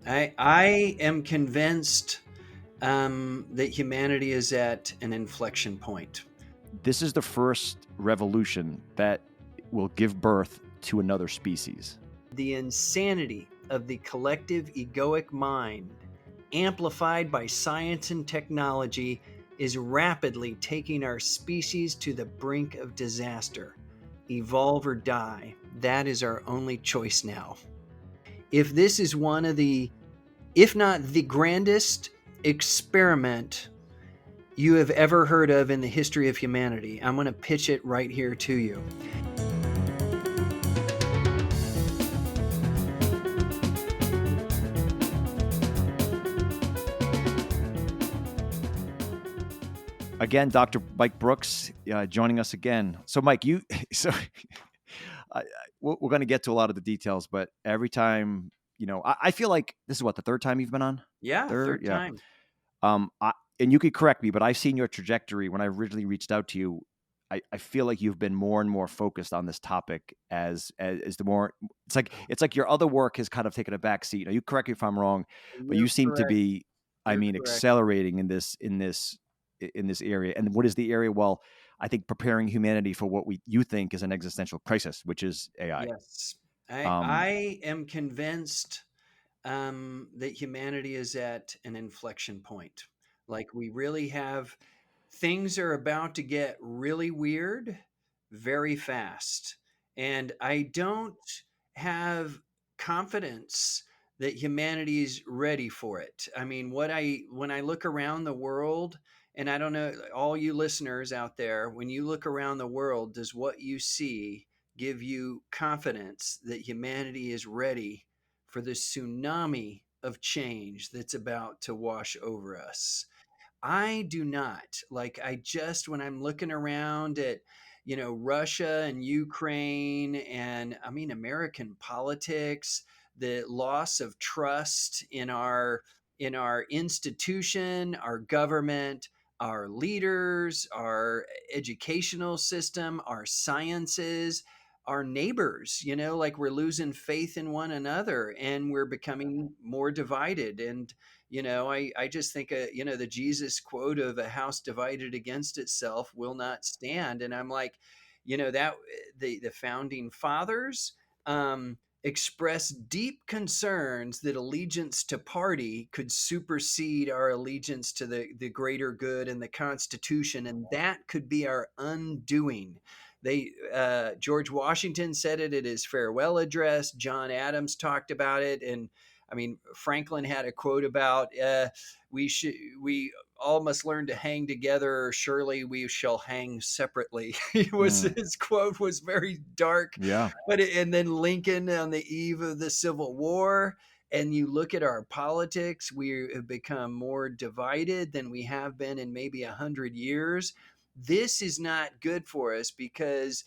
I am convinced that humanity is at an inflection point. This is the first revolution that will give birth to another species. The insanity of the collective egoic mind, amplified by science and technology, is rapidly taking our species to the brink of disaster. Evolve or die. That is our only choice now. If this is one of the, if not the grandest experiment you have ever heard of in the history of humanity, I'm going to pitch it right here to you. Again, Dr. Mike Brooks joining us again. So, Mike, we're going to get to a lot of the details, but every time, I feel like this is the third time you've been on? Yeah, Third? third Yeah. time. And you could correct me, but I've seen your trajectory when I originally reached out to you. I feel like you've been more and more focused on this topic as the more it's like your other work has kind of taken a back seat. Now, you correct me if I'm wrong, but You're you seem to correct. be, You're correct. accelerating in this area. And what is the area? Well, I think preparing humanity for what you think is an existential crisis, which is AI. Yes. I Um, I am convinced that humanity is at an inflection point. Like we really have things are about to get really weird very fast. And I don't have confidence that humanity's ready for it. I mean, when I look around the world, and I don't know, all you listeners out there, when you look around the world, does what you see give you confidence that humanity is ready for the tsunami of change that's about to wash over us? I do not. Like I just when I'm looking around at Russia and Ukraine and I mean American politics, the loss of trust in our institution, our government, our leaders, our educational system, our sciences, our neighbors, like we're losing faith in one another and we're becoming more divided. And I just think, the Jesus quote of a house divided against itself will not stand. And I'm like, that the founding fathers expressed deep concerns that allegiance to party could supersede our allegiance to the greater good and the Constitution. And that could be our undoing. George Washington said it at his farewell address. John Adams talked about it. And I mean, Franklin had a quote about we all must learn to hang together, or surely we shall hang separately. His quote was very dark, yeah. and then Lincoln on the eve of the Civil War. And you look at our politics, we have become more divided than we have been in maybe 100 years. This is not good for us because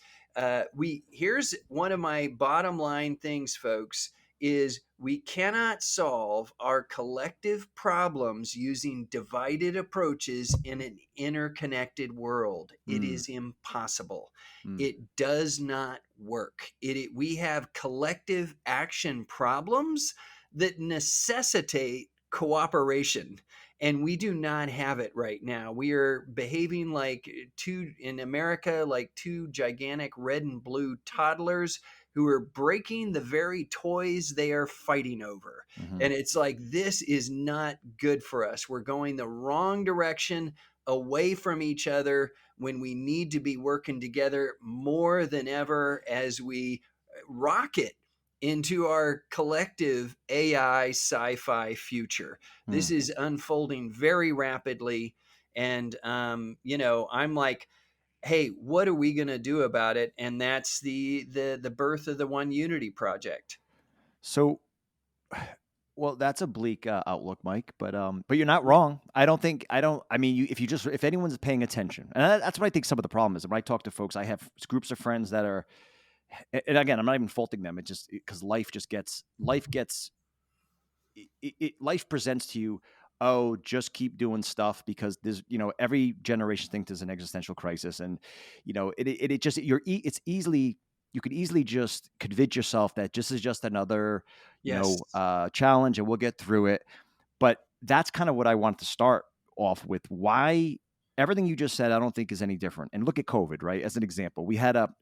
here's one of my bottom line things, folks, is we cannot solve our collective problems using divided approaches in an interconnected world. It is impossible. It does not work. We have collective action problems that necessitate cooperation. And we do not have it right now. We are behaving in America, like two gigantic red and blue toddlers who are breaking the very toys they are fighting over. Mm-hmm. And it's like, this is not good for us. We're going the wrong direction, away from each other, when we need to be working together more than ever as we rocket into our collective AI sci-fi future. This is unfolding very rapidly. And, I'm like, hey, what are we going to do about it? And that's the birth of the One Unity project. So, well, that's a bleak outlook, Mike. But you're not wrong. I don't think I don't. I mean, if anyone's paying attention, and that's what I think some of the problem is. When I talk to folks, I have groups of friends that are, and again, I'm not even faulting them. It's just because life presents to you. Oh, just keep doing stuff because there's, every generation thinks there's an existential crisis, and it's easily you could easily just convince yourself that this is just another, Yes. challenge, and we'll get through it. But that's kind of what I want to start off with. Why everything you just said, I don't think is any different. And look at COVID, right? As an example, we had a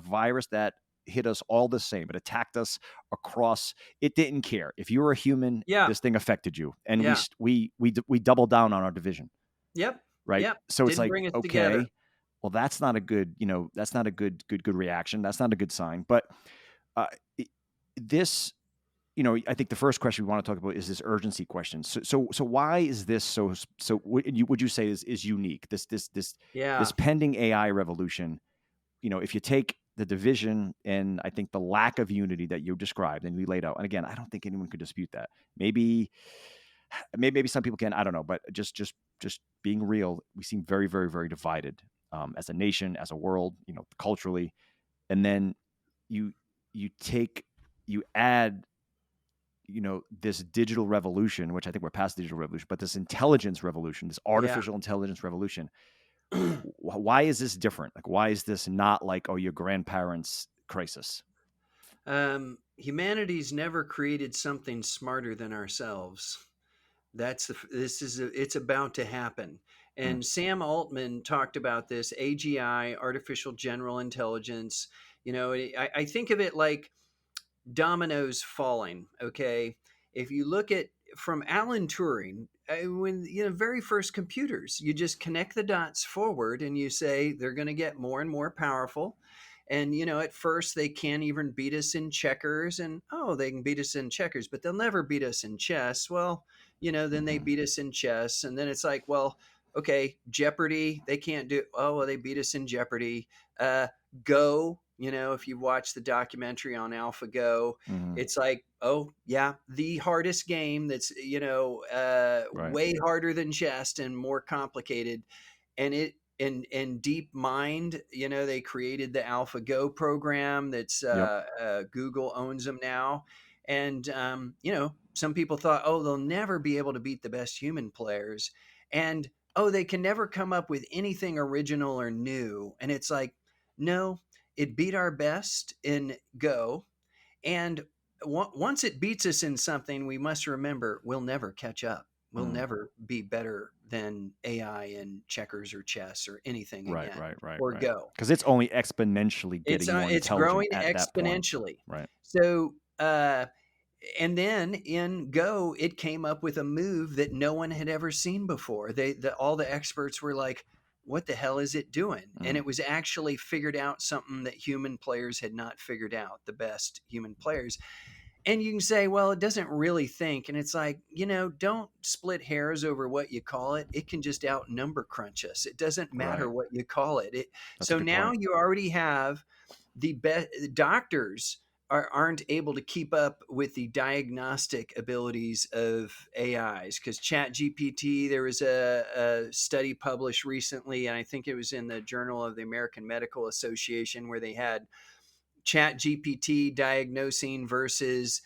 virus that hit us all the same. It attacked us across. It didn't care if you were a human. Yeah. This thing affected you, and Yeah. we doubled down on our division, Yep. right? Yep. So it's Didn't like, bring us together. okay, well, that's not a good, that's not a good reaction. That's not a good sign. But uh, this, I think the first question we want to talk about is this urgency question. So why is this so? Would you say is unique? This Yeah. pending AI revolution. If you take the division and I think the lack of unity that you described and we laid out, and again, I don't think anyone could dispute that. Maybe some people can. I don't know, but just being real, we seem very, very, very divided as a nation, as a world, culturally, and then you you add this digital revolution, which I think we're past the digital revolution, but this intelligence revolution, this Yeah. artificial intelligence revolution. Why is this different? Like, why is this not like, oh, your grandparents' crisis? Humanity's never created something smarter than ourselves. It's about to happen. Mm, And Sam Altman talked about this AGI, artificial general intelligence. I think of it like dominoes falling. Okay, if you look at from Alan Turing, when very first computers, you just connect the dots forward and you say they're going to get more and more powerful. And at first they can't even beat us in checkers, and oh, they can beat us in checkers, but they'll never beat us in chess. Well, then they mhm, beat us in chess, and then it's like, well, okay, Jeopardy, they can't do. Oh, well, they beat us in Jeopardy. Go, if you watch the documentary on AlphaGo, mhm. it's like, oh yeah, the hardest game that's Right. way harder than chess and more complicated. And it and Deep Mind, they created the AlphaGo program that's Yep. Google owns them now. And some people thought, oh, they'll never be able to beat the best human players, and oh, they can never come up with anything original or new. And it's like, no, it beat our best in Go, and once it beats us in something, we must remember we'll never catch up. We'll Mm. never be better than AI in checkers or chess or anything Right. again, Right. Right. or Right. Go. Because it's only exponentially It's getting more it's intelligent growing at that point. exponentially. Right. So, and then in Go, it came up with a move that no one had ever seen before. All the experts were like, "What the hell is it doing?" And Mm. it was actually figured out something that human players had not figured out. The best human players. And you can say, well, it doesn't really think. And it's like, don't split hairs over what you call it. It can just outnumber crunch us. It doesn't matter Right. what you call it. That's a So good now point. you already have the best doctors aren't able to keep up with the diagnostic abilities of AIs, because Chat GPT, there was a study published recently, and I think it was in the Journal of the American Medical Association, where they had Chat GPT diagnosing versus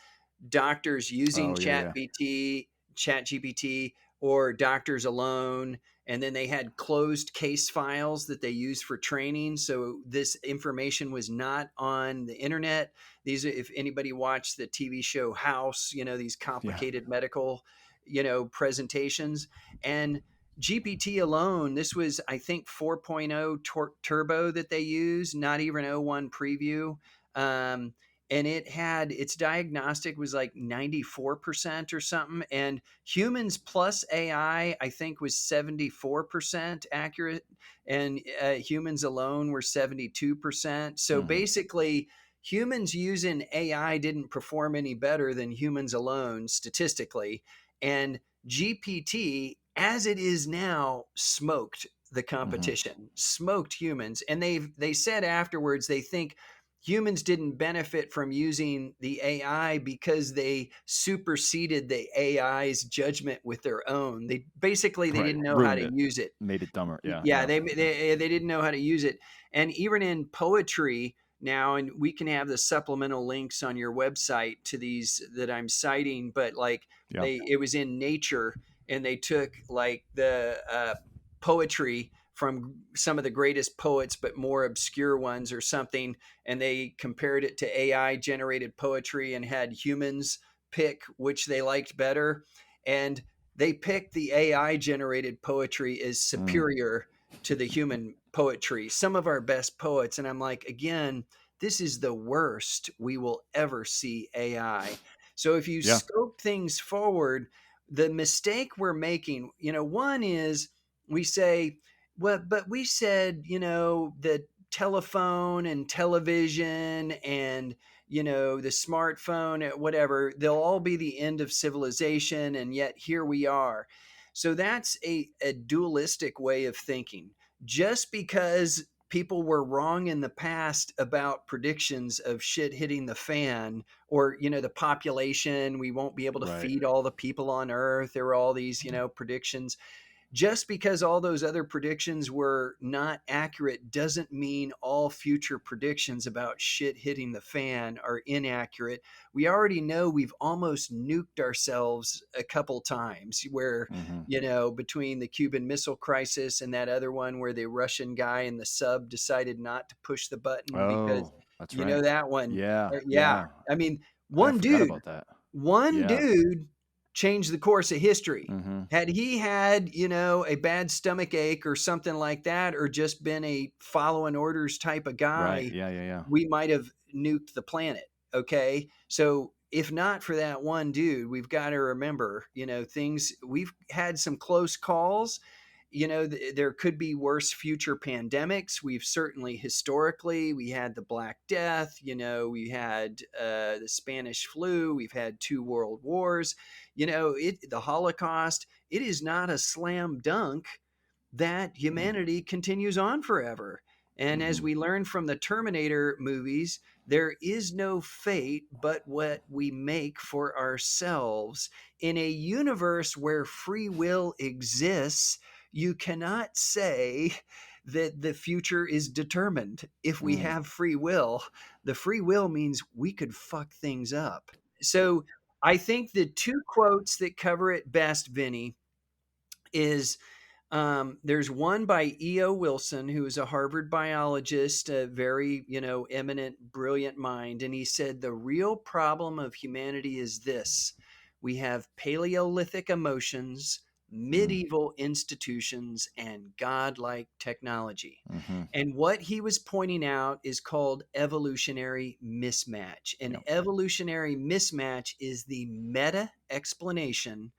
doctors using Oh yeah. Yeah. Chat GPT, or doctors alone. And then they had closed case files that they used for training. So this information was not on the internet. These, if anybody watched the TV show House, these Yeah. complicated medical, presentations. And GPT alone, this was, I think, 4.0 turbo that they used, not even oh 01 preview. Um, and it had its diagnostic was like 94% or something, and humans plus AI, I think, was 74% accurate, and humans alone were 72%. So Hmm. basically, humans using AI didn't perform any better than humans alone statistically. And GPT, as it is now, smoked the Hmm. competition, smoked humans. And they said afterwards they think humans didn't benefit from using the AI because they superseded the AI's judgment with their own. They Right. didn't know how Ruined to it. use it. Made it dumber. Yeah. Yeah, Yeah. they didn't know how to use it. And even in poetry now, and we can have the supplemental links on your website to these that I'm citing, but like Yeah. it was in Nature, and they took like the poetry from some of the greatest poets, but more obscure ones or something, and they compared it to AI generated poetry and had humans pick which they liked better. And they picked the AI generated poetry as Mm. superior to the human poetry, some of our best poets. And I'm like, again, this is the worst we will ever see AI. So if you Yeah. scope things forward, the mistake we're making, one is we say, well, but we said, the telephone and television and the smartphone, whatever, they'll all be the end of civilization, and yet here we are. So that's a dualistic way of thinking. Just because people were wrong in the past about predictions of shit hitting the fan, or the population, we won't be able to Right. feed all the people on earth, there were all these predictions. Just because all those other predictions were not accurate doesn't mean all future predictions about shit hitting the fan are inaccurate. We already know we've almost nuked ourselves a couple times, where, Hmm. between the Cuban Missile Crisis and that other one where the Russian guy in the sub decided not to push the button because, Oh, that's right. that one. Yeah. Yeah. Yeah. I mean, I one forgot dude, about that. one Yeah. dude changed the course of history. Hmm. Had he had, a bad stomach ache or something like that, or just been a following orders type of Right. guy, Yeah. Yeah. Yeah. we might have nuked the planet. Okay. So if not for that one dude, we've got to remember, things, we've had some close calls. There could be worse future pandemics. We've certainly, historically, we had the Black Death, we had the Spanish flu, we've had 2 world wars, the Holocaust. It is not a slam dunk that Mm. humanity continues on forever. And as Hmm. we learn from the Terminator movies, there is no fate but what we make for ourselves. In a universe where free will exists, you cannot say that the future is determined. If we Mm. have free will, the free will means we could fuck things up. So I think the two quotes that cover it best, Vinny, is there's one by E.O. Wilson, who is a Harvard biologist, a very, eminent, brilliant mind. And he said, the real problem of humanity is this: we have Paleolithic emotions, Mm. medieval institutions, and godlike technology. Hmm. And what he was pointing out is called evolutionary mismatch. An Yep. evolutionary mismatch is the meta explanation,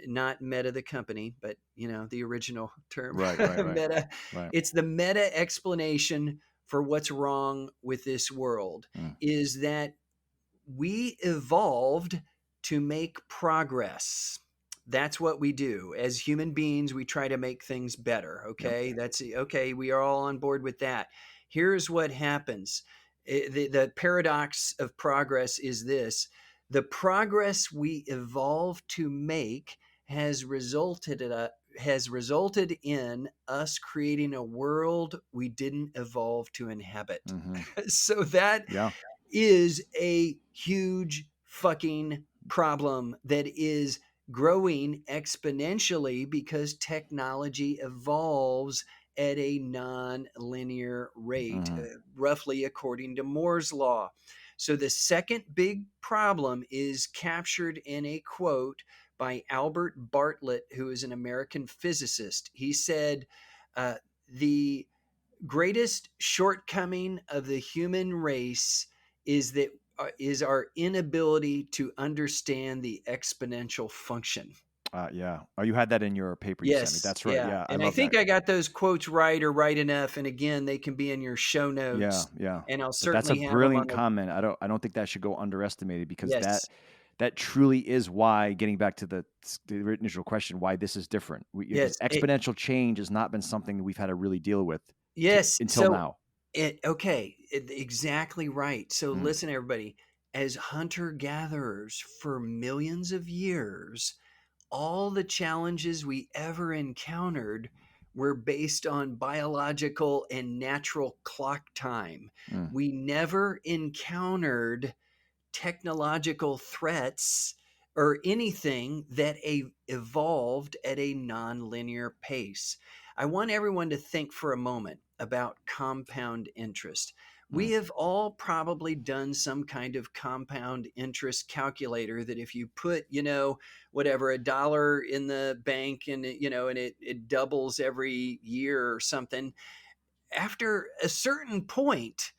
not Meta the company, but the original term. Right. Right. Right. Meta. Right. It's the meta explanation for what's wrong with this world, Mm. is that we evolved to make progress. That's what we do as human beings. We try to make things better. Yep. Okay, that's okay. We are all on board with that. Here's what happens: the paradox of progress is this: the progress we evolved to make has resulted in us creating a world we didn't evolve to inhabit. Hmm. So that Yeah. is a huge fucking problem that is growing exponentially because technology evolves at a non-linear rate, Hmm. roughly according to Moore's law. So the second big problem is captured in a quote by Albert Bartlett, who is an American physicist. He said, the greatest shortcoming of the human race is our inability to understand the exponential function. Yeah. Oh, you had that in your paper you sent me. Yes, That's right. yeah. Yeah. I And I love that. think I got those quotes right, or right enough. And again, they can be in your show Yeah. notes, Yeah. and I'll But that's a certainly have them on brilliant the. comment. I don't think that should go underestimated because Yes, that truly is why, getting back to the initial question, why this is different. Because yes, exponential change has not been something that we've had to really deal with yes. until So now. exactly right. So Mm. listen, everybody, as hunter gatherers for millions of years, all the challenges we ever encountered were based on biological and natural clock time. Mm. We never encountered technological threats or anything that evolved at a nonlinear pace. I want everyone to think for a moment about compound interest. We Mm, have all probably done some kind of compound interest calculator that if you put, whatever, a dollar in the bank and it doubles every year or something, after a certain point,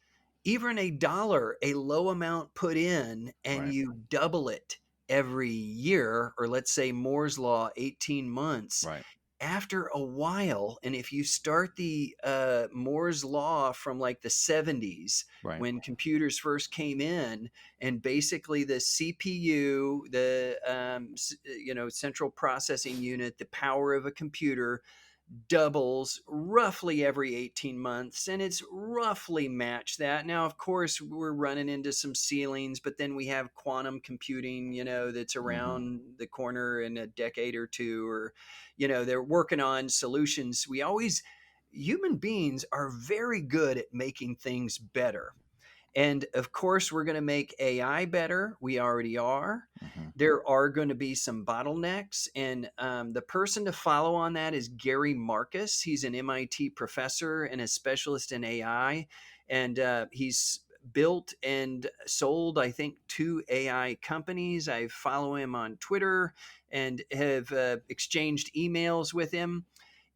even a dollar, a low amount put in, and right, you double it every year, or let's say Moore's Law, 18 months, right, after a while, and if you start the Moore's Law from like the 70s, right. when computers first came in, and basically the CPU, the central processing unit, the power of a computer doubles roughly every 18 months, and it's roughly matched that. Now of course we're running into some ceilings, but then we have quantum computing, that's Hmm. around the corner in a decade or two, or they're working on solutions. Human beings are very good at making things better, and of course, we're going to make AI better. We already are. Hmm. There are going to be some bottlenecks. And the person to follow on that is Gary Marcus. He's an MIT professor and a specialist in AI. And he's built and sold, I think, 2 AI companies. I follow him on Twitter and have exchanged emails with him,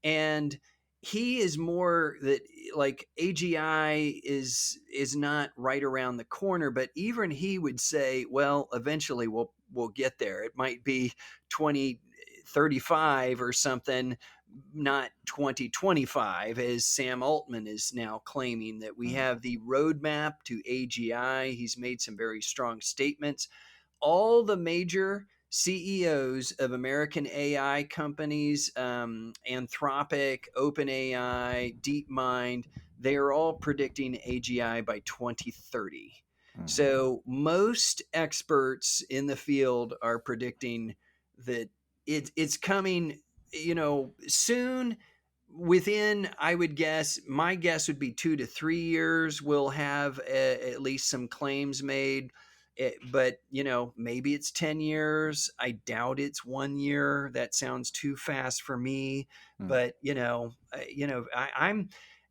and he is more that, like, AGI is not right around the corner, but even he would say, well, eventually we'll get there. It might be 2035 or something, not 2025, as Sam Altman is now claiming that we Mm, have the roadmap to AGI. He's made some very strong statements. All the major CEOs of American AI companies, Anthropic, OpenAI, DeepMind, they are all predicting AGI by 2030. mhm, So most experts in the field are predicting that it's coming, soon. Within, I would guess, my guess would be 2 to 3 years, we'll have at least some claims made. But maybe it's 10 years. I doubt it's 1 year. That sounds too fast for me. mm, But I'm,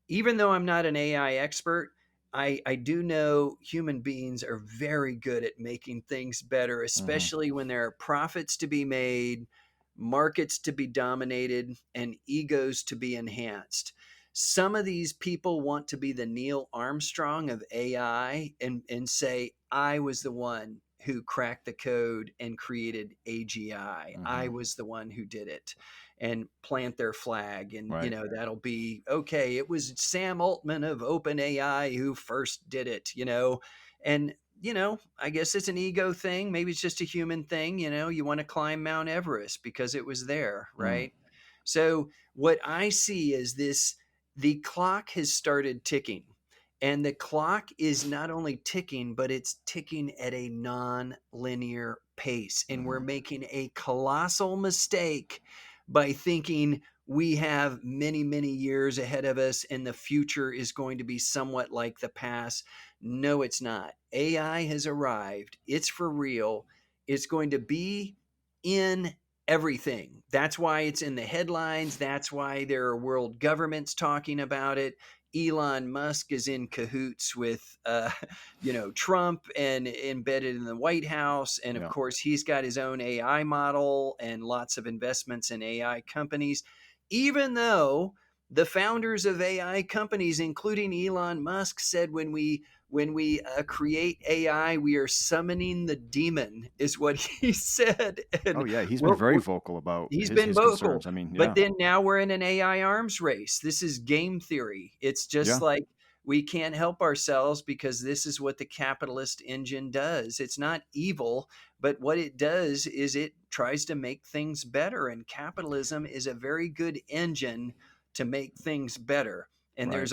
even though I'm not an AI expert, I do know human beings are very good at making things better, mhm, especially when there are profits to be made, markets to be dominated, and egos to be enhanced. Some of these people want to be the Neil Armstrong of AI, and say, I was the one who cracked the code and created AGI. I mhm. was the one who did it, and plant their flag. And, Right, that'll be okay. It was Sam Altman of OpenAI who first did it, and, I guess it's an ego thing. Maybe it's just a human thing. You want to climb Mount Everest because it was there, mm, right? So, what I see is this: the clock has started ticking. And the clock is not only ticking, but it's ticking at a non-linear pace. And we're mhm, making a colossal mistake by thinking we have many, many years ahead of us and the future is going to be somewhat like the past. No, it's not. AI has arrived. It's for real. It's going to be in everything. That's why it's in the headlines. That's why there are world governments talking about it. Elon Musk is in cahoots with, Trump, and embedded in the White House. And of yeah, course, he's got his own AI model and lots of investments in AI companies. Even though the founders of AI companies, including Elon Musk, said when we create AI, we are summoning the demon, is what he said. oh, And yeah, he's been we're, very vocal about he's been his vocal. concerns, I mean, But yeah, then now we're in an AI arms race. This is game theory. It's just yeah, like we can't help ourselves because this is what the capitalist engine does. It's not evil, but what it does is it tries to make things better. And capitalism is a very good engine to make things better. And right,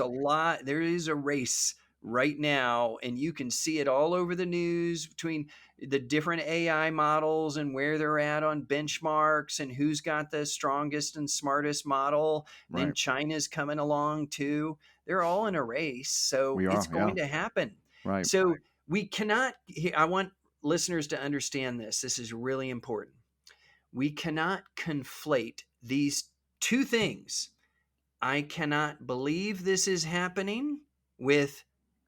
there is a race right now, and you can see it all over the news between the different AI models and where they're at on benchmarks and who's got the strongest and smartest model. Then right. China's coming along too. They're all in a race. So We it's are, yeah, going to happen. right, So we cannot, I want listeners to understand this. This is really important. We cannot conflate these two things. I cannot believe this is happening with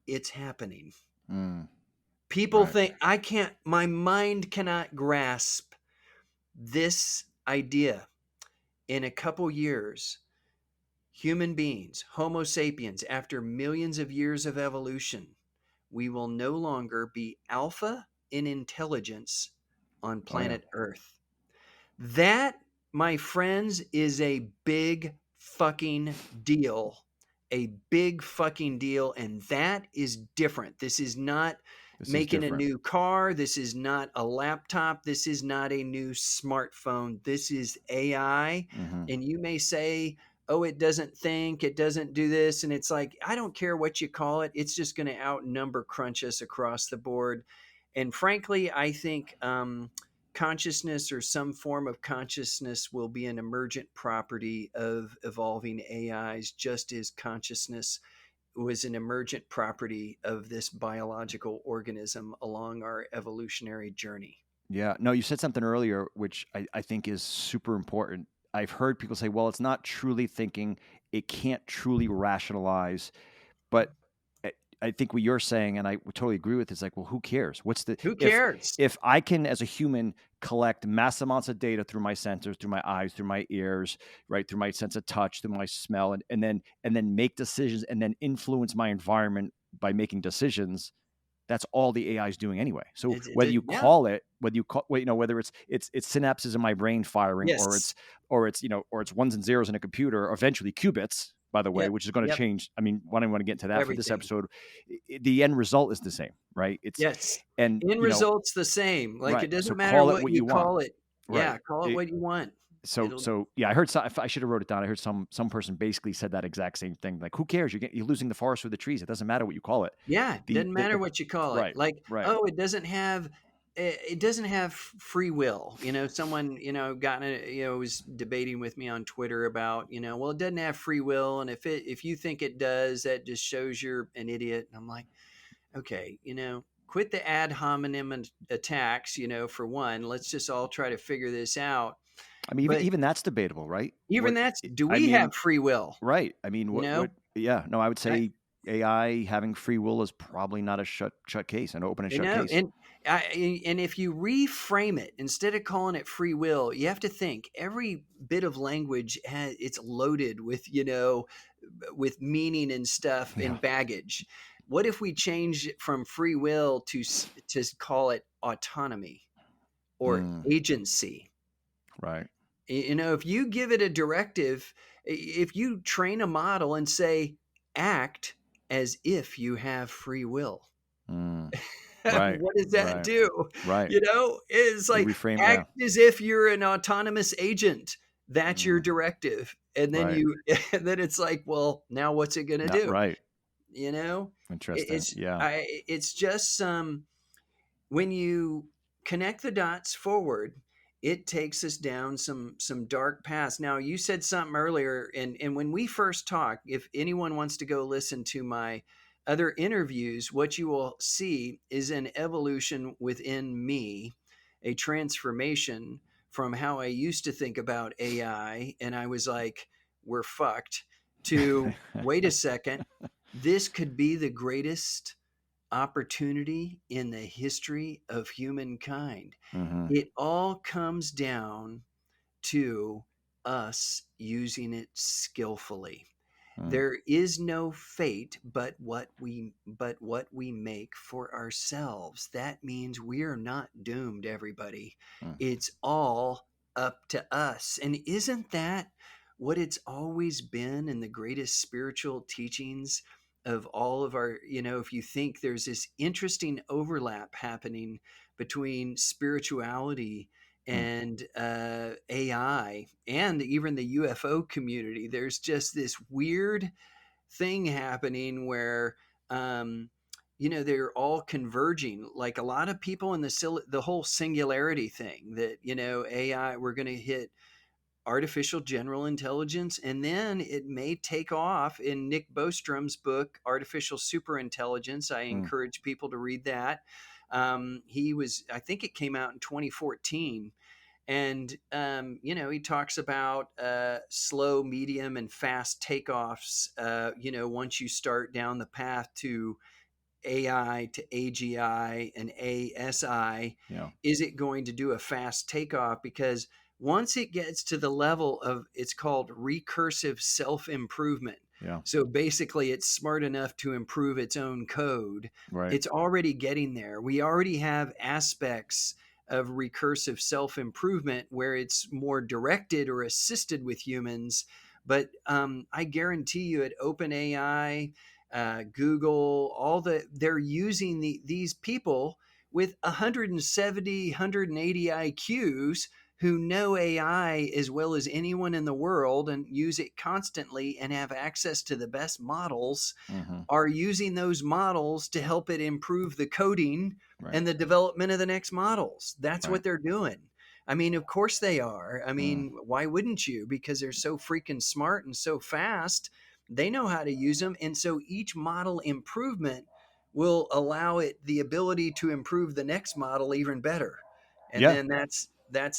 it's happening. Mm, People right. think my mind cannot grasp this idea. In a couple years, human beings, Homo sapiens, after millions of years of evolution, we will no longer be alpha in intelligence on Oh yeah. planet Earth. That, my friends, is a big fucking deal. A big fucking deal. And that is different. This is not This is making a different. new car. This is not a laptop. This is not a new smartphone. This is AI. Mm-hmm. And you may say, oh, it doesn't think, it doesn't do this. And it's like, I don't care what you call it. It's just going to outnumber crunch us across the board. And frankly, I think consciousness or some form of consciousness will be an emergent property of evolving AIs, just as consciousness was an emergent property of this biological organism along our evolutionary journey. Yeah. No, you said something earlier, which I think is super important. I've heard people say, well, it's not truly thinking, it can't truly rationalize. But I I think what you're saying, and I would totally agree with, is like, well, who cares? What's the Who cares? if I can, as a human, collect mass amounts of data through my sensors, through my eyes, through my ears, right, through my sense of touch, through my smell, and then make decisions and then influence my environment by making decisions, that's all the AI is doing anyway. So Yeah. whether it's synapses in my brain firing, or Yes. it's ones and zeros in a computer, or eventually qubits, by the way, Yep. which is going to Yep. change. I mean, I don't want to get into that for this Everything. episode. The end result is the same, right? Yes. And End result's the same. Like it right. doesn't So matter call it what what you you want, call it. right? Yeah, call it It, what you want. so It'll so yeah, I heard I should have wrote it down. I heard some person basically said that exact same thing. Like, who cares? You're losing the forest for the trees. It doesn't matter what you call it. Yeah, doesn't matter The what you call it. right, Like, right. oh, it doesn't have free will. Someone, was debating with me on Twitter about, well, it doesn't have free will. And if you think it does, that just shows you're an idiot. And I'm like, okay, quit the ad hominem attacks, for one. Let's just all try to figure this out. I mean, even But even that's debatable, right? even that's, do I we have mean, free will? right. I mean, You know, yeah, no, I would I, say AI having free will is probably not a shut case, an open and You shut know, case. and if you reframe it instead of calling it free will, you have to think every bit of language it's loaded with meaning and stuff Yeah. and baggage. What if we change it from free will to call it autonomy or Mm, agency? right. If you give it a directive, if you train a model and say act as if you have free will, Mm, right. what does that Right. do? Right. It's You like reframe, act yeah. as if you're an autonomous agent. That's your Mm, directive. And then right. and then it's like, well, now what's it going to Not do? right. You know, Interesting. Yeah. it's just when you connect the dots forward, it takes us down some dark paths. Now, you said something earlier, and when we first talked, if anyone wants to go listen to my other interviews, what you will see is an evolution within me, a transformation from how I used to think about AI, and I was like, we're fucked, to wait a second, this could be the greatest opportunity in the history of humankind. Hmm. It all comes down to us using it skillfully. Mm, There is no fate but what we make for ourselves. That means we are not doomed, everybody. mm, It's all up to us. And isn't that what it's always been in the greatest spiritual teachings of all of our, if you think there's this interesting overlap happening between spirituality mm, and AI and even the UFO community, there's just this weird thing happening where um, they're all converging. Like a lot of people in the whole singularity thing that AI, we're going to hit artificial general intelligence, and then it may take off. In Nick Bostrom's book Artificial Superintelligence, I mm. encourage people to read that. He was, I think it came out in 2014. And, he talks about slow, medium, and fast takeoffs, once you start down the path to AI to AGI and ASI, Yeah. is it going to do a fast takeoff? Because once it gets to the level of, it's called recursive self improvement. Yeah. So basically, it's smart enough to improve its own code. Right. It's already getting there. We already have aspects of recursive self improvement where it's more directed or assisted with humans. But I guarantee you at OpenAI, Google, they're using these people with 170, 180 IQs who know AI as well as anyone in the world and use it constantly and have access to the best models, Hmm. are using those models to help it improve the coding Right. and the development of the next models. That's Right. what they're doing. I mean, of course they are. I Mm. mean, why wouldn't you? Because they're so freaking smart and so fast. They know how to use them. And so each model improvement will allow it the ability to improve the next model even better. And Yeah. then that's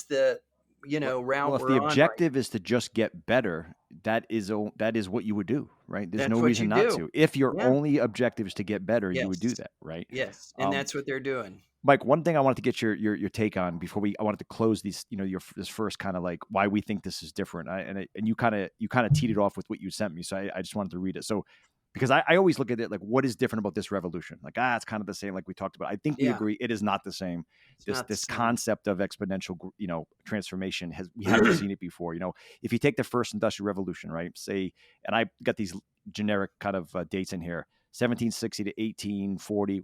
the Well, route if the we're on right. objective is to just get better, that is what you would do, right? There's no That's what you reason not do. to. If your Yeah. only objective is to get better, you would do Yes. that, right? Yes. And Um, that's what they're doing. Mike, one thing I wanted to get your take on before I wanted to close these, this first kind of like why we think this is different. And you kind of teed it off with what you sent me, so I just wanted to read it. So because I always look at it like what is different about this revolution? Like it's kind of the same, like we talked about. I think we Yeah. agree it is not the same. It's This not the this same. concept of exponential, transformation we haven't seen it before. If you take the first industrial revolution, right? Say, and I got these generic kind of dates in here. 1760 to 1840,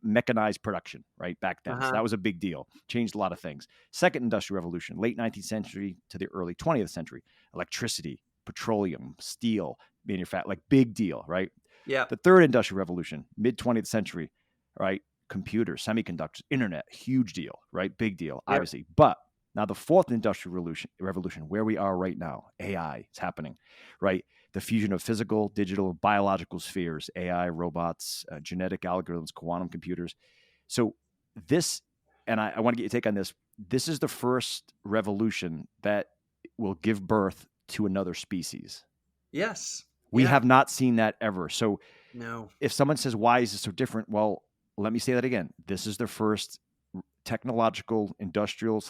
mechanized production, right? Back then. So Uh-huh. that was a big deal. Changed a lot of things. Second industrial revolution, late 19th century to the early 20th century. Electricity, petroleum, steel, manufacturing, like big deal, right? Yep. The third industrial revolution, mid 20th century, right? Computers, semiconductors, internet, huge deal, right? Big deal, Yep. obviously. But now the fourth industrial revolution, where we are right now, AI is happening, right? The fusion of physical, digital, biological spheres, AI, robots, genetic algorithms, quantum computers. So this, and I want to get your take on this. This is the first revolution that will give birth to another species. Yes. We Yeah. have not seen that ever. So No. if someone says, why is this so different? Well, let me say that again. This is the first technological, industrial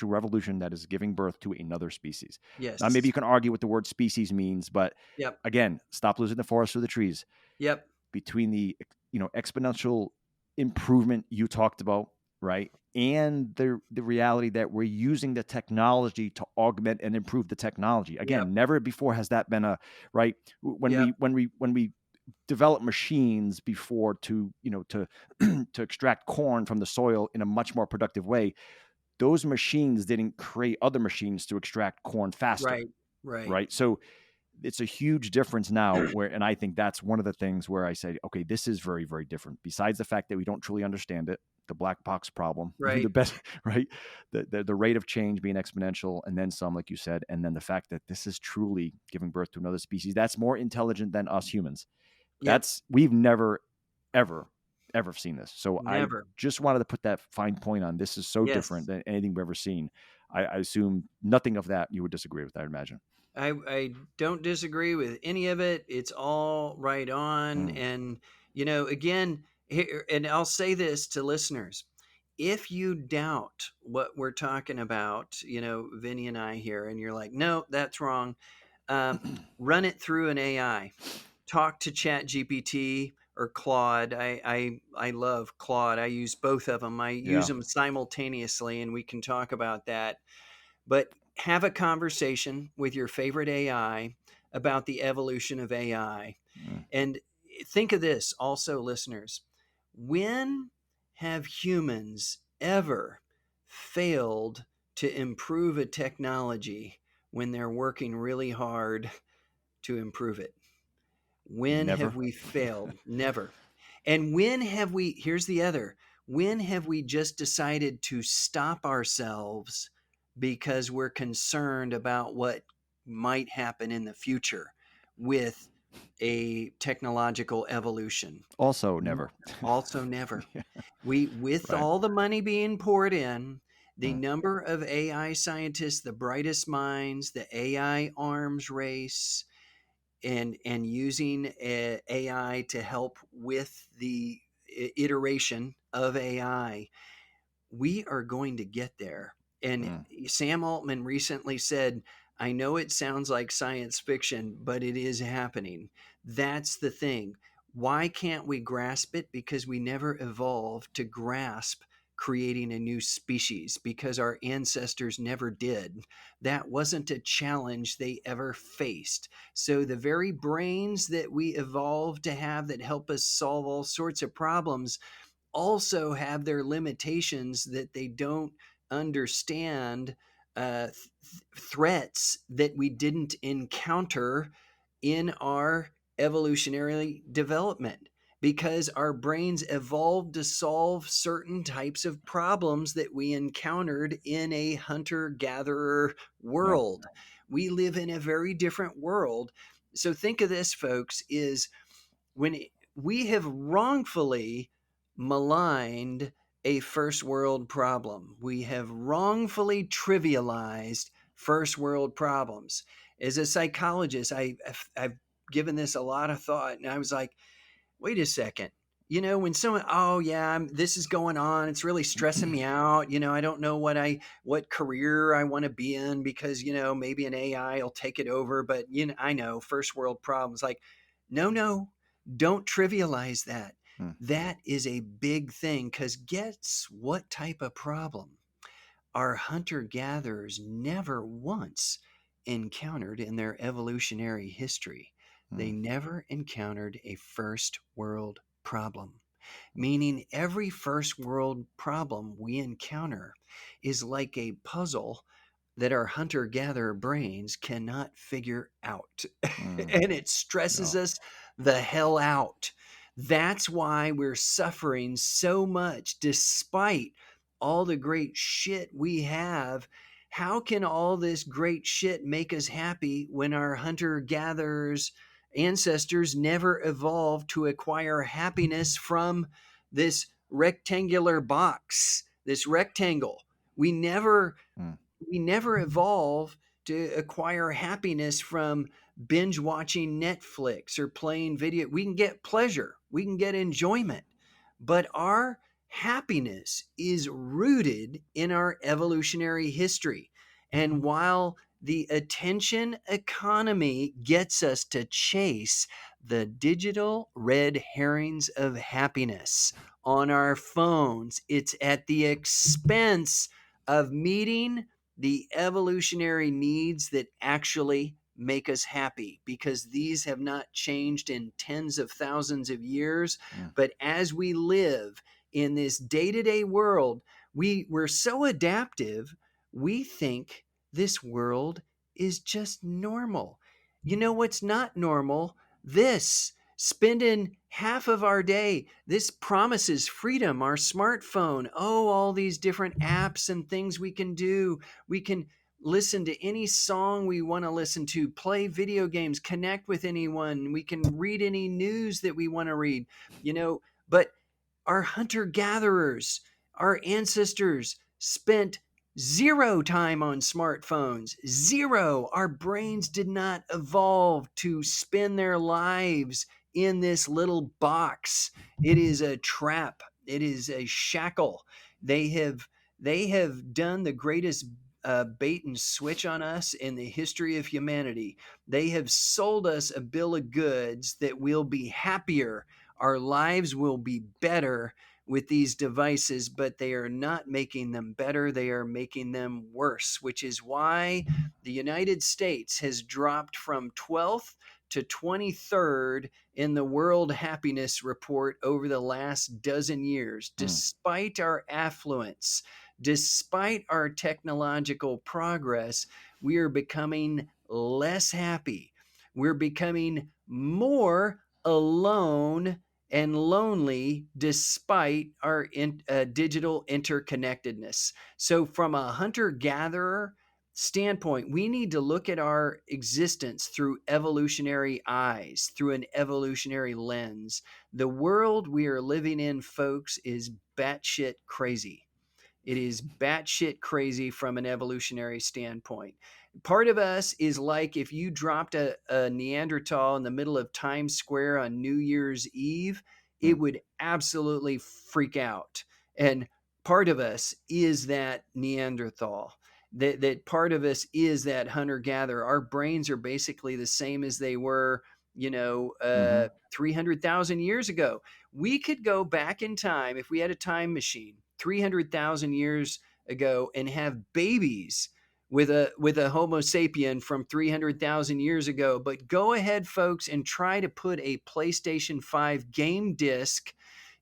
revolution that is giving birth to another species. Now, maybe Yes. you can argue what the word species means, but Yep. again, stop losing the forest for the trees. Yep. Between the exponential improvement you talked about, right, and the reality that we're using the technology to augment and improve the technology. Yep. Again, never before has that been a right when Yep. we develop machines before to to extract corn from the soil in a much more productive way. Those machines didn't create other machines to extract corn faster, Right. Right. right? So it's a huge difference now and I think that's one of the things where I say, okay, this is very, very different. Besides the fact that we don't truly understand it, the black box problem, the Right. best, right? The rate of change being exponential and then some, like you said, and then the fact that this is truly giving birth to another species that's more intelligent than us humans. Yep. We've never, ever, ever seen this. So I Never. just wanted to put that fine point on this is so different Yes. than anything we've ever seen. I assume nothing of that you would disagree with, I imagine. I don't disagree with any of it. It's all right on. Mm. And, again, here, and I'll say this to listeners. If you doubt what we're talking about, Vinny and I here, and you're like, no, that's wrong, um, run it through an AI. Talk to Chat GPT or Claude. I love Claude. I use both of them. I use Yeah. them simultaneously, and we can talk about that. But have a conversation with your favorite AI about the evolution of AI. Mm. And think of this also, listeners. When have humans ever failed to improve a technology when they're working really hard to improve it? When have Never. we failed? Never. And when have we, here's the other, when have we just decided to stop ourselves because we're concerned about what might happen in the future with a technological evolution. Also, No, never. also never. Yeah, With right. all the money being poured in, the Mm, number of AI scientists, the brightest minds, the AI arms race, and using AI to help with the iteration of AI, we are going to get there. And mm, Sam Altman recently said, I know it sounds like science fiction, but it is happening. That's the thing. Why can't we grasp it? Because we never evolved to grasp creating a new species, because our ancestors never did. That wasn't a challenge they ever faced. So the very brains that we evolved to have that help us solve all sorts of problems also have their limitations, that they don't understand threats that we didn't encounter in our evolutionary development, because our brains evolved to solve certain types of problems that we encountered in a hunter gatherer yeah. world. We live in a very different world. So think of this, folks, is when we have wrongfully maligned a first world problem. We have wrongfully trivialized first world problems. As a psychologist, I've given this a lot of thought, and I was like, wait a second. When someone, oh yeah, this is going on, it's really stressing me out. I don't know what career I want to be in, because maybe an AI will take it over. But I know first world problems. Like, no, no, don't trivialize that. Mm, That is a big thing, because guess what type of problem our hunter gatherers never once encountered in their evolutionary history? They mm, never encountered a first world problem, meaning every first world problem we encounter is like a puzzle that our hunter gatherer brains cannot figure out. mm, And it yeah. stresses us the hell out. That's why we're suffering so much despite all the great shit we have. How can all this great shit make us happy when our hunter gatherers ancestors never evolved to acquire happiness from this rectangular box, this rectangle? We never Mm, we never evolve to acquire happiness from binge watching Netflix or playing video. We can get pleasure, we can get enjoyment, but our happiness is rooted in our evolutionary history. And while the attention economy gets us to chase the digital red herrings of happiness on our phones, it's at the expense of meeting the evolutionary needs that actually make us happy, because these have not changed in tens of thousands of years. mm, But as we live in this day-to-day world, we're so adaptive, we think this world is just normal. You know what's not normal? This spending half of our day, this promises freedom, our smartphone, oh, all these different apps and things we can do. We can listen to any song we want to listen to, play video games, connect with anyone, we can read any news that we want to read, but our hunter gatherers, our ancestors spent zero time on smartphones. Zero. Our brains did not evolve to spend their lives in this little box. It is a trap. It is a shackle. They have they have done the greatest bait and switch on us in the history of humanity. They have sold us a bill of goods that we'll be happier, our lives will be better with these devices, but they are not making them better. They are making them worse, which is why the United States has dropped from 12th to 23rd in the World Happiness Report over the last dozen years, mm, despite our affluence, despite our technological progress. We are becoming less happy. We're becoming more alone and lonely despite our digital interconnectedness. So, from a hunter gatherer standpoint, we need to look at our existence through evolutionary eyes, through an evolutionary lens. The world we are living in, folks, is batshit crazy. It is batshit crazy from an evolutionary standpoint. Part of us is like if you dropped a Neanderthal in the middle of Times Square on New Year's Eve, it Mm, would absolutely freak out. And part of us is that Neanderthal. That part of us is that hunter gatherer. Our brains are basically the same as they were, mhm, 300,000 years ago. We could go back in time if we had a time machine 300,000 years ago and have babies with a Homo sapien from 300,000 years ago. But go ahead, folks, and try to put a PlayStation 5 game disc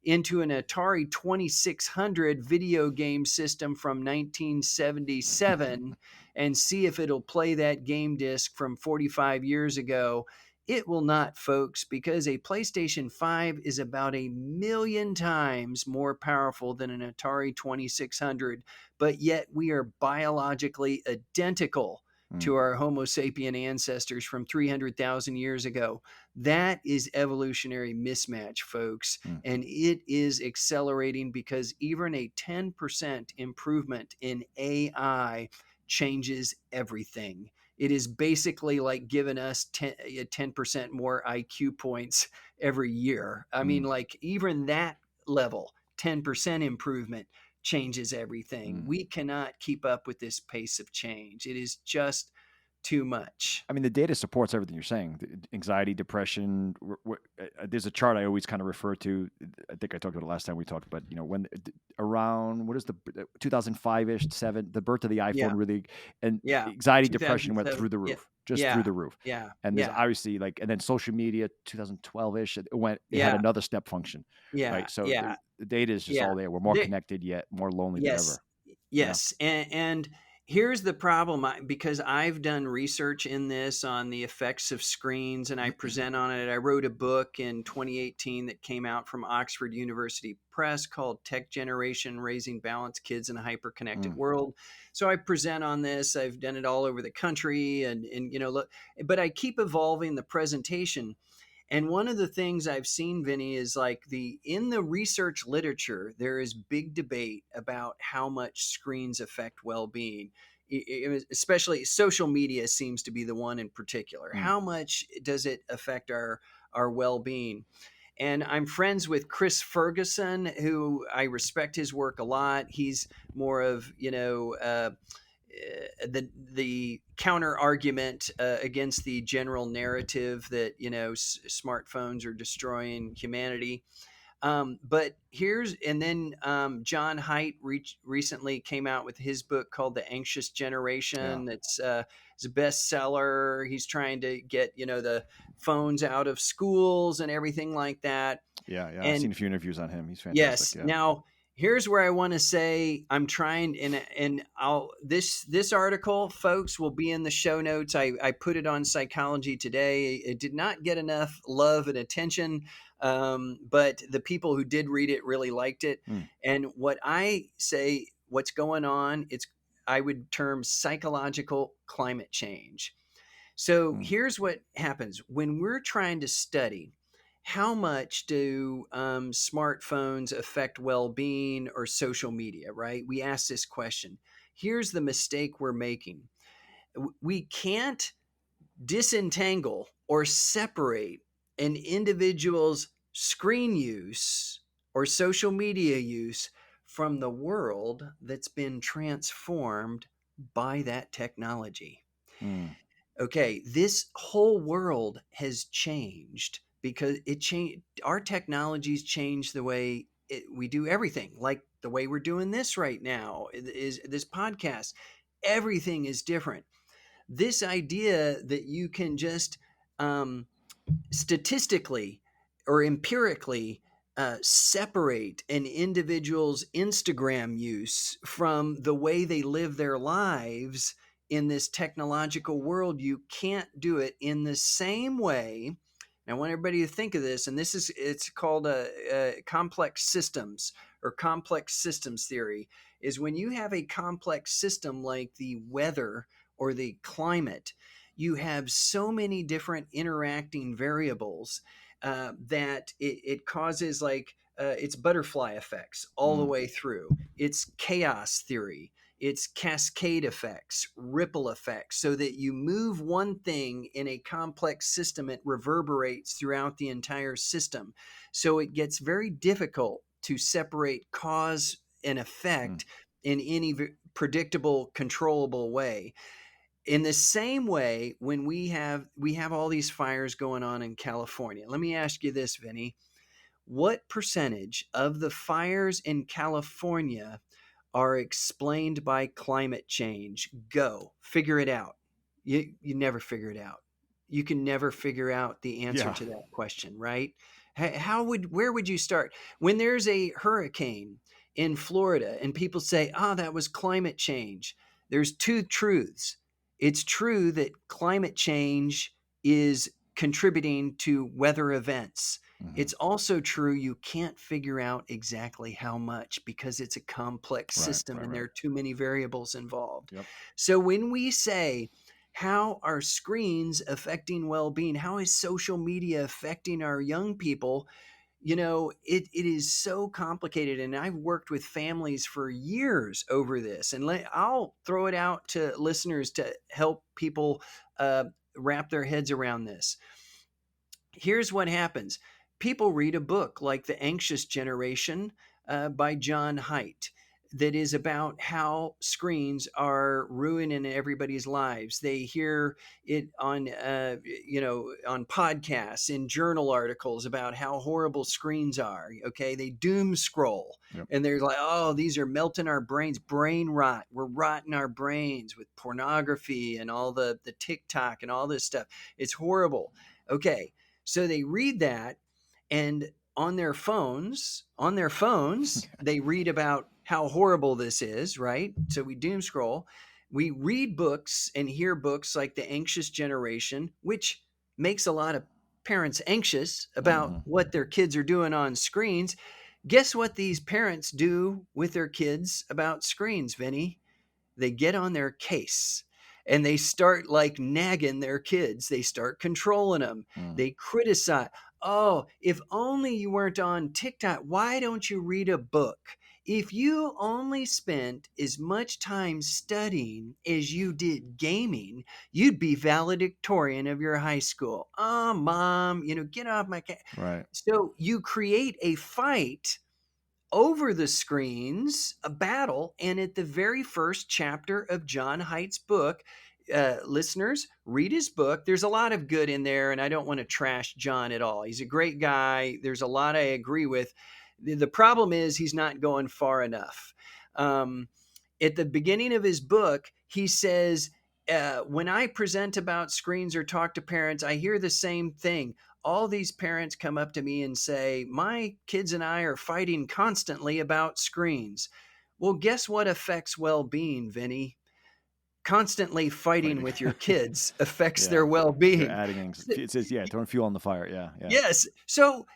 into an Atari 2600 video game system from 1977 and see if it'll play that game disc from 45 years ago. It will not, folks, because a PlayStation 5 is about 1,000,000 times more powerful than an Atari 2600, but yet we are biologically identical mm, to our Homo sapien ancestors from 300,000 years ago. That is evolutionary mismatch, folks, mm. and it is accelerating because even a 10% improvement in AI changes everything. It is basically like giving us 10% more IQ points every year. I mean, Mm, like even that level, 10% improvement changes everything. mm. We cannot keep up with this pace of change. It is just too much. I mean, the data supports everything you're saying. Anxiety, depression. There's a chart I always kind of refer to. I think I talked about it last time we talked, but when around what is the 2005 ish seven, the birth of the iPhone Yeah. really, and Yeah. anxiety, depression went 2007. through the Yeah. roof, just through Yeah. the roof. Yeah. And there's Yeah. obviously and then social media, 2012 ish, it had Yeah. another step function, Yeah. right? So Yeah. the data is just Yeah. all there. We're more The, connected yet more lonely than Yes, ever. Yeah. yes, and here's the problem. Because I've done research in this on the effects of screens, and I present on it. I wrote a book in 2018 that came out from Oxford University Press called "Tech Generation: Raising Balanced Kids in a Hyper-Connected Mm, World." So I present on this. I've done it all over the country, and look, but I keep evolving the presentation. And one of the things I've seen, Vinny, is like in the research literature, there is big debate about how much screens affect well-being. Especially social media seems to be the one in particular. mm, How much does it affect our well-being? And I'm friends with Chris Ferguson, who I respect his work a lot. He's more of the counter argument against the general narrative that smartphones are destroying humanity. But here's and then John Haidt recently came out with his book called The Anxious yeah. Generation. It's a bestseller. He's trying to get the phones out of schools and everything like that. Yeah. Yeah. I've And seen a few interviews on him. He's fantastic. yes. Yeah. Now, here's where I want to say I'm trying, and I'll this article, folks, will be in the show notes. I put it on Psychology Today. It did not get enough love and attention, but the people who did read it really liked it. Mm, And what I say, what's going on? It's I would term psychological climate change. So mm, here's what happens when we're trying to study how much do smartphones affect well-being or social media, right? We ask this question. Here's the mistake we're making. We can't disentangle or separate an individual's screen use or social media use from the world that's been transformed by that technology. mm, Okay, this whole world has changed because it changed. Our technologies changed the way we do everything, like the way we're doing this right now is this podcast. Everything is different. This idea that you can just um, statistically or empirically separate an individual's Instagram use from the way they live their lives in this technological world. You can't do it in the same way. And I want everybody to think of this, and it's called a complex systems or complex systems theory. is when you have a complex system like the weather or the climate, you have so many different interacting variables that it causes it's butterfly effects all the Mm, way through. It's chaos theory. It's cascade effects, ripple effects, so that you move one thing in a complex system, it reverberates throughout the entire system. So it gets very difficult to separate cause and mm. effect in any predictable, controllable way. In the same way, when we have all these fires going on in California, let me ask you this, Vinny. What percentage of the fires in California are explained by climate change? Go figure it out. You never figure it out. You can never figure out the answer Yeah. to that question, right? Where would you start when there's a hurricane in Florida and people say, "Ah, that was climate change"? There's two truths. It's true that climate change is contributing to weather events. Hmm. It's also true you can't figure out exactly how much because it's a complex Right. system Right. and there Right. are too many variables involved. Yep. So when we say, how are screens affecting well-being? How is social media affecting our young people? It is so complicated, and I've worked with families for years over this. And I'll throw it out to listeners to help people uh, wrap their heads around this. Here's what happens. People read a book like The Anxious Generation by John Haidt that is about how screens are ruining everybody's lives. They hear it on podcasts, in journal articles about how horrible screens are. Okay, they doom scroll, Yep. and they're like, "Oh, these are melting our brains, brain rot. We're rotting our brains with pornography and all the TikTok and all this stuff. It's horrible." Okay, so they read that, and on their phones, they read about how horrible this is, right? So we doom scroll. We read books and hear books like The Anxious Generation, which makes a lot of parents anxious about Hmm. what their kids are doing on screens. Guess what these parents do with their kids about screens, Vinny? They get on their case and they start like nagging their kids. They start controlling them. Mm. They criticize. Oh, if only you weren't on TikTok. Why don't you read a book? If you only spent as much time studying as you did gaming, you'd be valedictorian of your high school. Oh, mom, get off my case. Right. So you create a fight over the screens, a battle. And at the very first chapter of John Haidt's book, listeners, read his book. There's a lot of good in there, and I don't want to trash John at all. He's a great guy. There's a lot I agree with. The problem is he's not going far enough. Um, at the beginning of his book, he says, when I present about screens or talk to parents, I hear the same thing. All these parents come up to me and say, my kids and I are fighting constantly about screens. Well, guess what affects well being, Vinny? Constantly fighting Fighting. with your kids affects Yeah. their well You're being. adding. It says, yeah, throwing fuel on the fire. Yeah. Yeah. Yes. So,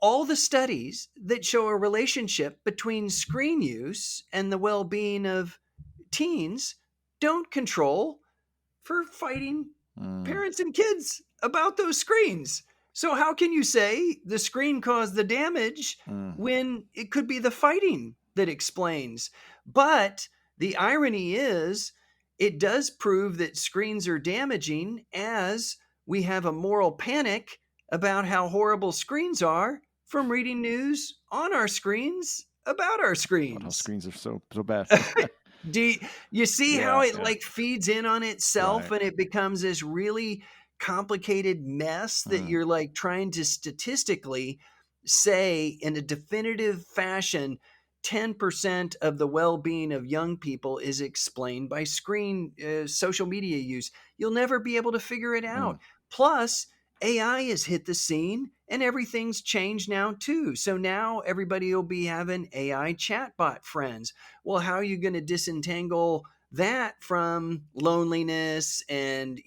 all the studies that show a relationship between screen use and the well being of teens don't control for fighting Mm, parents and kids about those screens. So how can you say the screen caused the damage mm. when it could be the fighting that explains? But the irony is, it does prove that screens are damaging, as we have a moral panic about how horrible screens are from reading news on our screens about our About how screens. screens are so bad. Do you see how Yeah. it Yeah. like feeds in on itself, Right. and it becomes this really complicated mess that Mm, you're like trying to statistically say in a definitive fashion 10% of the well-being of young people is explained by screen social media use. You'll never be able to figure it mm. out. Plus, AI has hit the scene and everything's changed now too. So now everybody will be having AI chatbot friends. Well, how are you going to disentangle that from loneliness and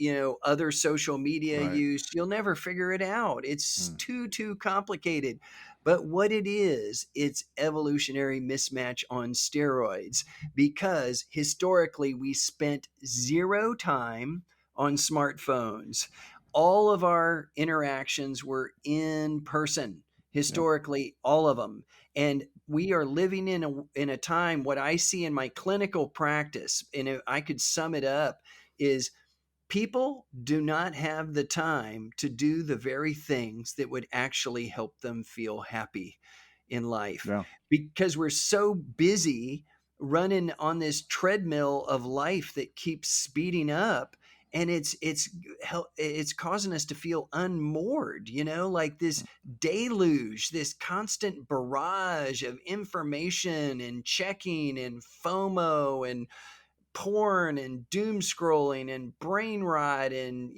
other social media Right. use? You'll never figure it out. It's Mm, too complicated. But what it is, it's evolutionary mismatch on steroids, because historically we spent zero time on smartphones. All of our interactions were in person, Yep. historically, all of them. And we are living in a time, what I see in my clinical practice, and if I could sum it up, is people do not have the time to do the very things that would actually help them feel happy in life, Yeah. because we're so busy running on this treadmill of life that keeps speeding up, and it's causing us to feel unmoored, like this deluge, this constant barrage of information and checking and FOMO and porn and doom scrolling and brain rot and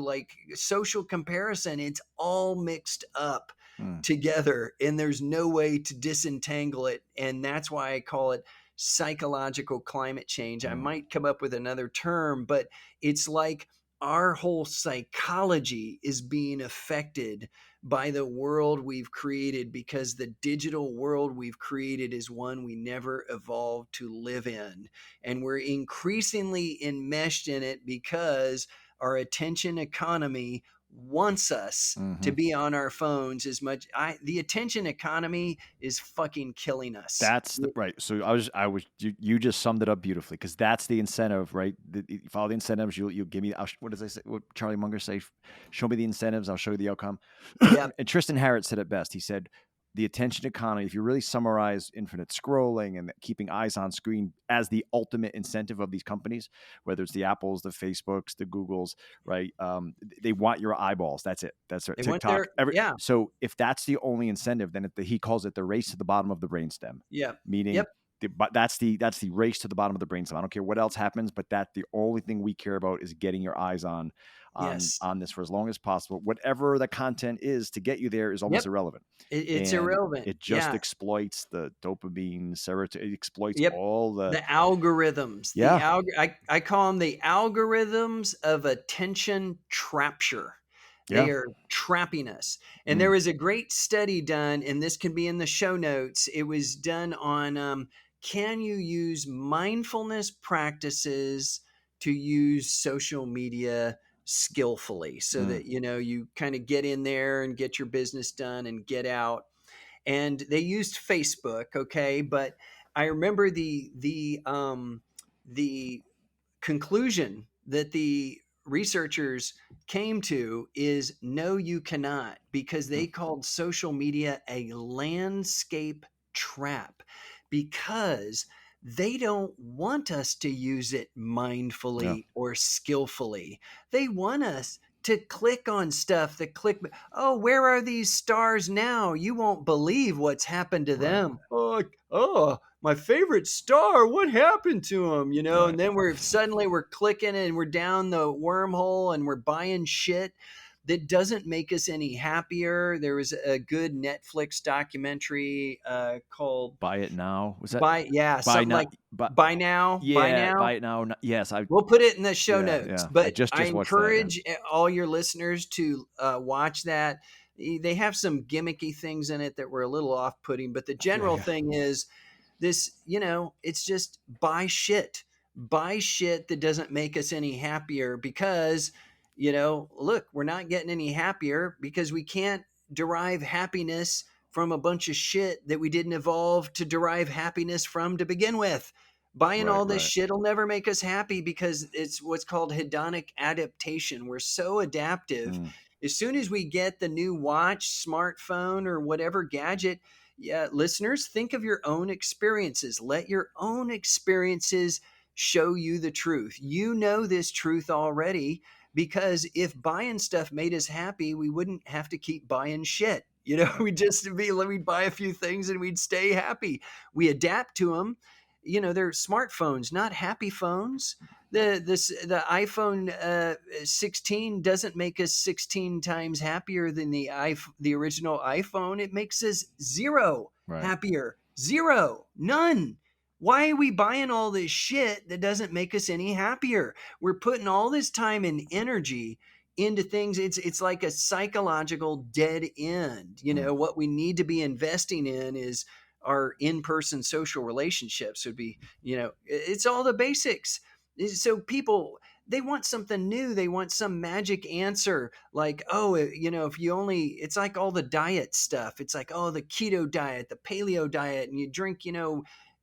like social comparison. It's all mixed up Mm. together, and there's no way to disentangle it. And that's why I call it psychological climate change. I Mm. might come up with another term, but it's like our whole psychology is being affected by the world we've created, because the digital world we've created is one we never evolved to live in, and we're increasingly enmeshed in it because our attention economy wants us to Hmm. be on our phones as much. The attention economy is fucking killing us. That's the right. So you just summed it up beautifully, because that's the incentive, right? You follow the incentives, you'll give me. What does I say? What Charlie Munger say? Show me the incentives, I'll show you the outcome. Yep. And Tristan Harrott said it best. He said, "The attention economy. If you really summarize infinite scrolling and keeping eyes on screen as the ultimate incentive of these companies, whether it's the Apples, the Facebooks, the Googles, right? They want your eyeballs. That's it. That's it. They went TikTok. there. Yeah. So if that's the only incentive, then he calls it the race to the bottom of the brainstem, Yep. meaning Yep. but that's the race to the bottom of the brainstem. I don't care what else happens, but that the only thing we care about is getting your eyes Yes. on this for as long as possible. Whatever the content is to get you there is almost Yep. irrelevant, It's and irrelevant. it just Yeah. exploits the dopamine, serotonin. It exploits Yep. all the The algorithms, yeah, I call them the algorithms of attention trapture. yeah, They are trapping us. And there mm, was a great study done, and this can be in the show notes. It was done on can you use mindfulness practices to use social media skillfully, so mm, that you kind of get in there and get your business done and get out. And they used Facebook, okay, but I remember the conclusion that the researchers came to is no, you cannot, because mm, they called social media a landscape trap, because they don't want us to use it yeah, mindfully or skillfully. They want us to click on stuff that click. Oh, where are these stars now? You won't believe what's happened to right, them. Oh, my favorite star, what happened to him? right, And then we're clicking and we're down the wormhole and we're buying shit that doesn't make us any happier. There was a good Netflix documentary called buy it now. Was that Buy, yeah, buy something now? like But Buy yeah, Now. buy it now. Yes, I We'll put it in the show yeah, notes, yeah. I but I just watched that. Yeah, encourage all your listeners to watch that. They have some gimmicky things in it that were a little off-putting, but the yeah, general yeah. thing is this, it's just buy shit. Buy shit that doesn't make us any happier, because, look, we're not getting any happier because we can't derive happiness from a bunch of shit that we didn't evolve to derive happiness from to begin with. Buying Right, all this right. shit will never make us happy, because it's what's called hedonic adaptation. We're so adaptive. Mm, As soon as we get the new watch, smartphone, or whatever gadget, yeah, listeners, think of your own experiences. Let your own experiences show you the truth. You know this truth already, because if buying stuff made us happy, we wouldn't have to keep buying shit. We'd buy a few things and we'd stay happy. We adapt to them. They're smartphones, not happy phones. The iPhone 16 doesn't make us 16 times happier than the original iPhone. It makes us zero right. happier. Zero. None. Why are we buying all this shit that doesn't make us any happier? We're putting all this time and energy into things. It's like a psychological dead end. Mm. What we need to be investing in is our in-person social relationships. Would be, it's all the basics. So people, they want something new. They want some magic answer. Like, oh, if you only, it's like all the diet stuff. It's like, oh, the keto diet, the paleo diet, and you drink,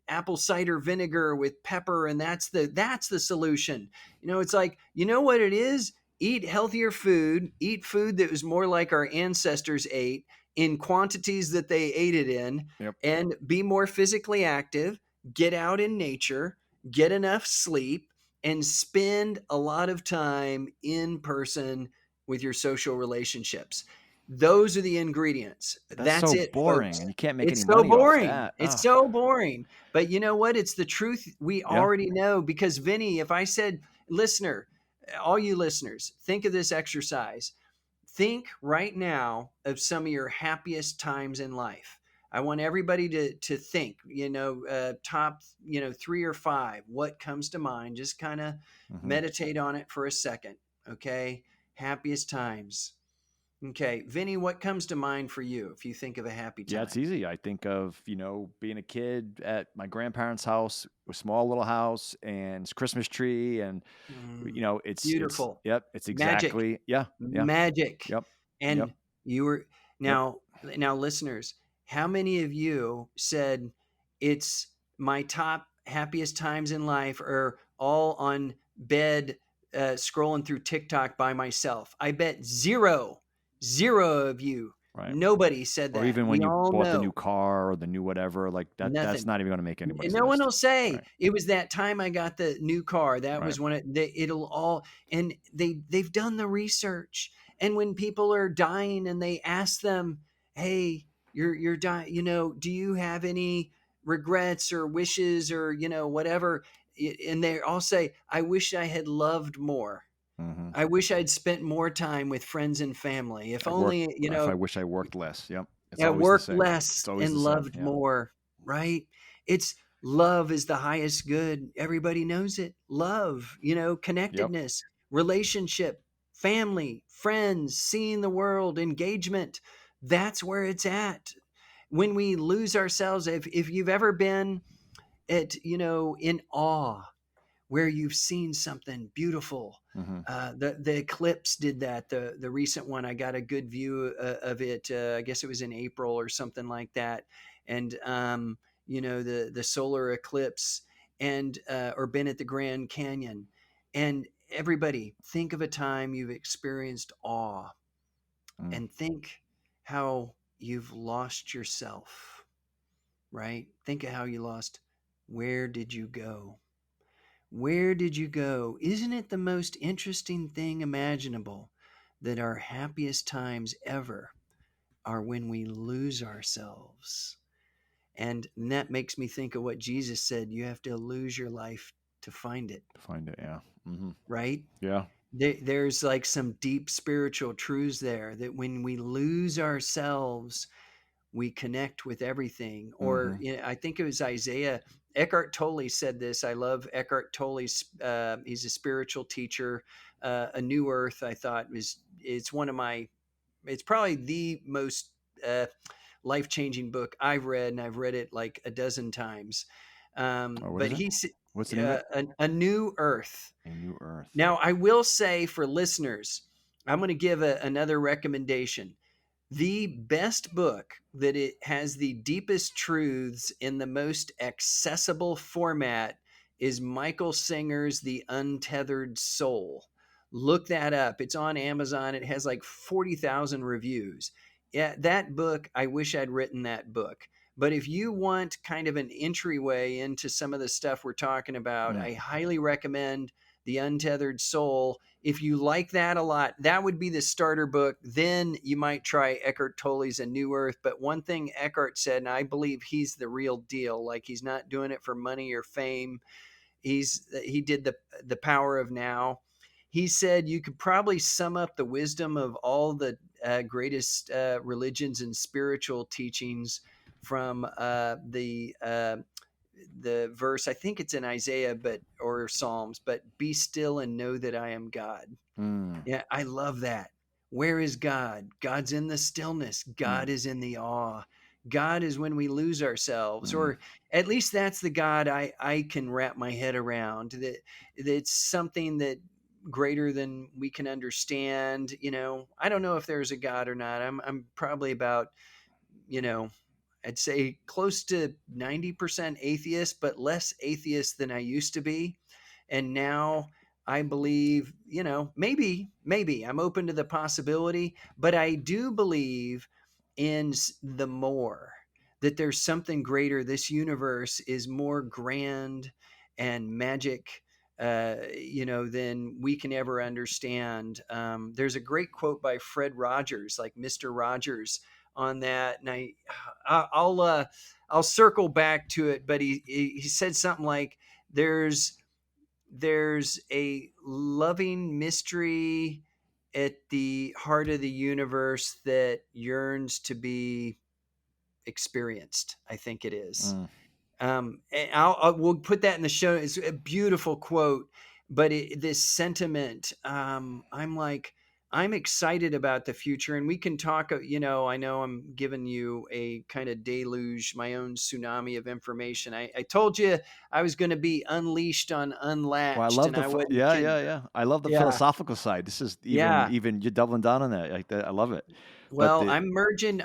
apple cider vinegar with pepper, and that's the solution. It's like, what it is? Eat healthier food, eat food that was more like our ancestors ate in quantities that they ate it in, Yep. and be more physically active, get out in nature, get enough sleep, and spend a lot of time in person with your social relationships. Those are the ingredients. But that's That's so it, boring, folks. and you can't make any It's so money off boring. that. It's Oh, so boring. But you know what? It's the truth. We yeah. already know, because Vinny, if I said, listener, all you listeners, think of this exercise. Think right now of some of your happiest times in life. I want everybody to think, top, 3 or 5. What comes to mind? Just kind of Hmm. meditate on it for a second. Okay. Happiest times. Okay. Vinny, what comes to mind for you if you think of a happy Yeah, it's time? easy. I think of, being a kid at my grandparents' house, a small little house, and it's Christmas tree, and Mm, it's beautiful. yep, it's Magic. exactly yeah, yeah, Magic. yep, yep, And you were, yep. now listeners, how many of you said it's my top happiest times in life are all on bed, scrolling through TikTok by myself? I bet zero of you. Right. Nobody said Or that. even We when you all bought the new know. car or the new whatever, like that's Nothing. not even gonna make And anybody's no one list. will say Right, it was that time I got the new car. That right. was when it'll all, and they've done the research. And when people are dying and they ask them, "Hey, you're dying, do you have any regrets or wishes or whatever?" And they all say, "I wish I had loved more. Mhm. I wish I'd spent more time with friends and family. If I work only, if I wish I worked less. Yep. It's yeah, always the worked same. less It's always and the same. loved Yeah. more, right? It's love is the highest good. Everybody knows it. Love, Yep. connectedness, relationship, family, friends, seeing the world, engagement. That's where it's at. When we lose ourselves, if you've ever been in awe, where you've seen something beautiful. Mhm. The eclipse did that. The recent one, I got a good view of it. I guess it was in April or something like that. And the solar eclipse, and or been at the Grand Canyon. And everybody, think of a time you've experienced awe, Mm. and think how you've lost yourself. Right? Think of how you lost. Where did you go? Where did you go? Isn't it the most interesting thing imaginable that our happiest times ever are when we lose ourselves? And that makes me think of what Jesus said, you have to lose your life to find it, To find it, yeah. Mhm. right? Yeah. There's like some deep spiritual truths there, that when we lose ourselves, we connect with everything. Or Mhm. I think it was Isaiah. Eckhart Tolle said this. I love Eckhart Tolle's. He's a spiritual teacher. A New Earth, I thought, was it's one of my. It's probably the most uh, life changing book I've read, and I've read it like a dozen times. Oh, what But is it? he's What's the name of it? a New Earth. A New Earth. Now, I will say for listeners, I'm going to give another recommendation. The best book that it has the deepest truths in the most accessible format is Michael Singer's The Untethered Soul. Look that up. It's on Amazon. It has like 40,000 reviews. Yeah, that book, I wish I'd written that book. But if you want kind of an entryway into some of the stuff we're talking about, Mm. I highly recommend The Untethered Soul. If you like that a lot, that would be the starter book. Then you might try Eckhart Tolle's A New Earth. But one thing Eckhart said, and I believe he's the real deal, like he's not doing it for money or fame. He did the Power of Now. He said you could probably sum up the wisdom of all the greatest religions and spiritual teachings from the the verse. I think it's in Isaiah, but or Psalms. But be still and know that I am God. Mm, Yeah, I love that. Where is God? God's in the stillness. God mm, is in the awe. God is when we lose ourselves, mm, or at least that's the God I can wrap my head around. That it's something that greater than we can understand. I don't know if there's a God or not. I'm probably about, you know, I'd say close to 90% atheist, but less atheist than I used to be. And now I believe, maybe I'm open to the possibility, but I do believe in the more, that there's something greater. This universe is more grand and magic, than we can ever understand. There's a great quote by Fred Rogers, like Mr. Rogers, on that, and I'll circle back to it. But he said something like, "There's a loving mystery at the heart of the universe that yearns to be experienced." I think it is. mm. And we'll put that in the show. It's a beautiful quote, but this sentiment, I'm like, I'm excited about the future, and we can talk. I know I'm giving you a kind of deluge, my own tsunami of information. I told you I was going to be unleashed on Well, I unlatched, love and the I wasn't yeah, kidding. yeah, yeah. I love the Yeah, philosophical side. This is yeah. even you're doubling down on that. Like that, I love it. But Well, the I'm merging.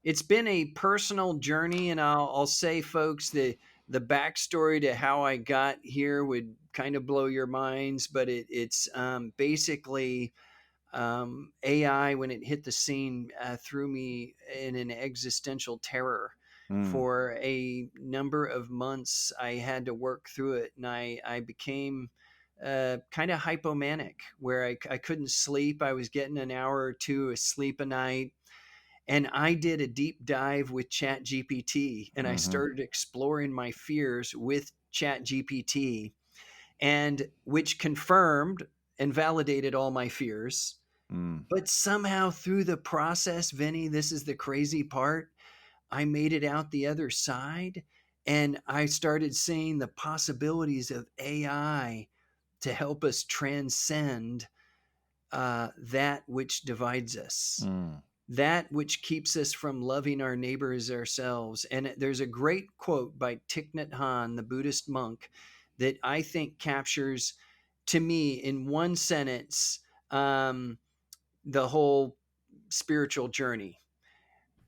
It's been a personal journey, and I'll say, folks, the backstory to how I got here would kind of blow your minds, but it's basically, AI, when it hit the scene, threw me in an existential terror. mm, For a number of months, I had to work through it, and I became kind of hypomanic, where I couldn't sleep. I was getting an hour or two of sleep a night. And I did a deep dive with Chat GPT, and I mhm, started exploring my fears with Chat GPT, and which confirmed and validated all my fears. mm, But somehow through the process, Vinny, this is the crazy part, I made it out the other side, and I started seeing the possibilities of AI to help us transcend that which divides us, mm. that which keeps us from loving our neighbors ourselves. And there's a great quote by Thich Nhat Hanh, the Buddhist monk, that I think captures, to me, in one sentence, um, the whole spiritual journey.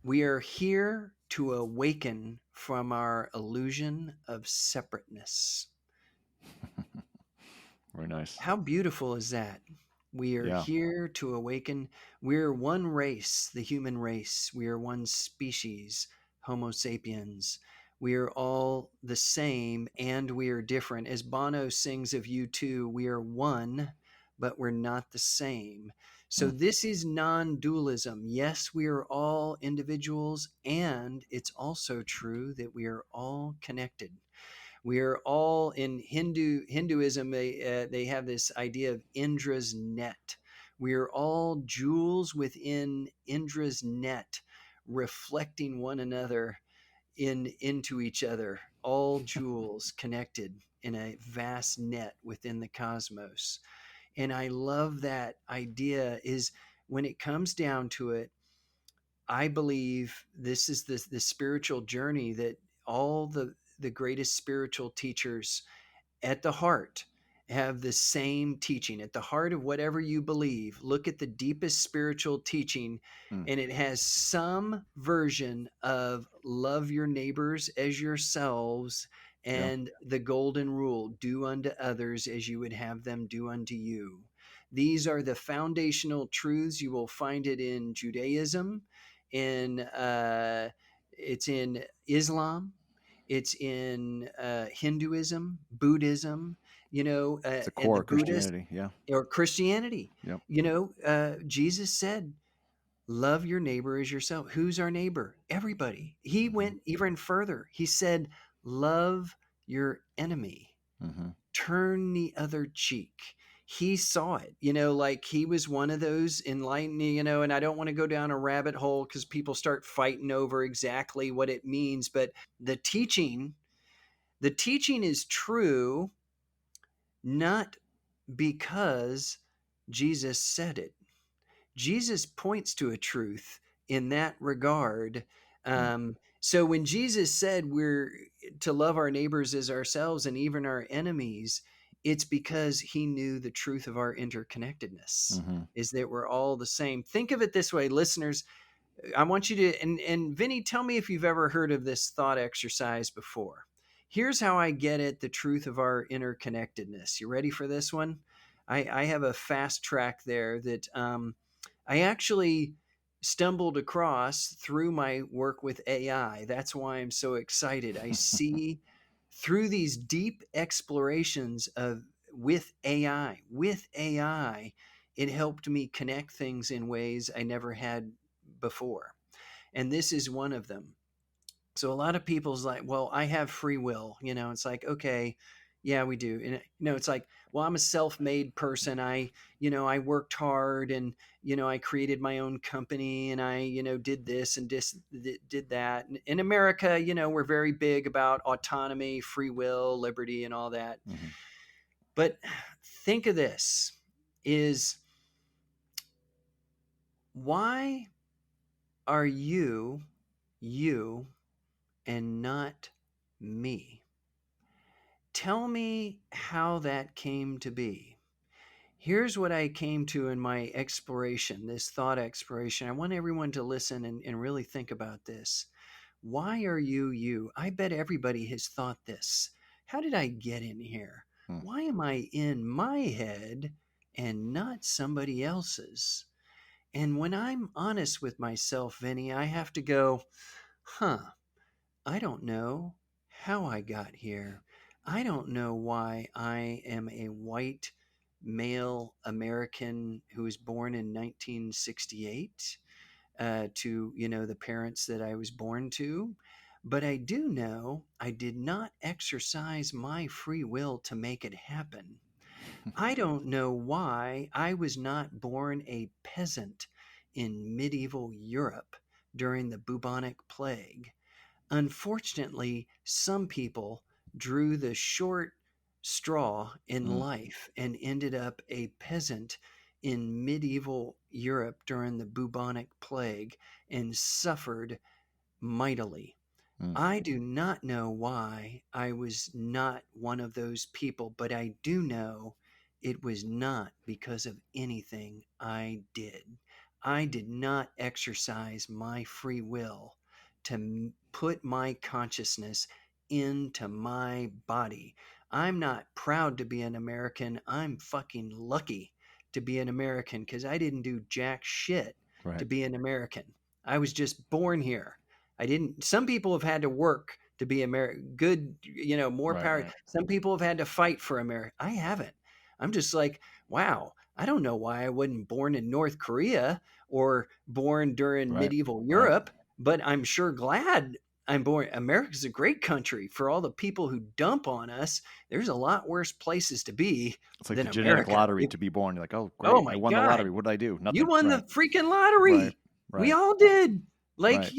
We are here to awaken from our illusion of separateness. Very nice. How beautiful is that? We are Yeah. here to awaken. We're one race, the human race. We are one species, Homo sapiens. We are all the same and we are different. As Bono sings of U2, we are one, but we're not the same. So Mm, this is non dualism. Yes, we are all individuals, and it's also true that we are all connected. We are all in Hinduism. They have this idea of Indra's net. We are all jewels within Indra's net, reflecting one another into each other. All jewels connected in a vast net within the cosmos. And I love that idea. Is when it comes down to it, I believe this is the spiritual journey that all the greatest spiritual teachers at the heart have the same teaching. At the heart of whatever you believe, look at the deepest spiritual teaching, mm. and it has some version of love your neighbors as yourselves, Yeah. and the golden rule, do unto others as you would have them do unto you. These are the foundational truths. You will find it in Judaism, in it's in Islam, it's in Hinduism, Buddhism, It's the and the core of Buddhist Christianity. Yeah. or Christianity. Yep. Jesus said, love your neighbor as yourself. Who's our neighbor? Everybody. He Mhm, went even further. He said, love your enemy, mhm. turn the other cheek. He saw it, like he was one of those enlightened, and I don't want to go down a rabbit hole because people start fighting over exactly what it means. But the teaching The teaching is true not because Jesus said it. Jesus points to a truth in that regard. Mm, So when Jesus said we're to love our neighbors as ourselves and even our enemies, it's because he knew the truth of our interconnectedness, mhm. is that we're all the same. Think of it this way, listeners. I want you to, and Vinny, tell me if you've ever heard of this thought exercise before. Here's how I get at the truth of our interconnectedness. You ready for this one? I have a fast track there that I actually stumbled across through my work with AI. That's why I'm so excited. I see through these deep explorations of with AI, it helped me connect things in ways I never had before. And this is one of them. So a lot of people's like, well, I have free will. It's like, okay, yeah, we do. And it's like, well, I'm a self-made person. I worked hard, and I created my own company, and I did this and did that. And in America, we're very big about autonomy, free will, liberty, and all that. Mhm. But think of this: is why are you and not me? Tell me how that came to be. Here's what I came to in my exploration, this thought exploration. I want everyone to listen and really think about this. Why are you you? I bet everybody has thought this. How did I get in here? Mm. Why am I in my head and not somebody else's? And when I'm honest with myself, Vinny, I have to go, huh, I don't know how I got here. I don't know why I am a white male American who was born in 1968 to, the parents that I was born to. But I do know I did not exercise my free will to make it happen. I don't know why I was not born a peasant in medieval Europe during the bubonic plague. Unfortunately, some people drew the short straw in Mm, life and ended up a peasant in medieval Europe during the bubonic plague and suffered mightily. mm. I do not know why I was not one of those people, but I do know it was not because of anything I did. I did not exercise my free will to put my consciousness into my body. I'm not proud to be an American. I'm fucking lucky to be an American because I didn't do jack shit to Right. be an American. I was just born here. I didn't. Some people have had to work to be good, more Right, power. right. Some people have had to fight for America. I haven't. I'm just like, wow, I don't know why I wasn't born in North Korea or born during Right. medieval Right. Europe, but I'm sure glad I'm born. America's a great country. For all the people who dump on us, there's a lot worse places to be It's like than the genetic America. lottery to be born. You're like, "Oh, Oh great. I my won the God. lottery. What did I do? You Nothing." won the Right. freaking Right. lottery. We Right. all did. Like, Right.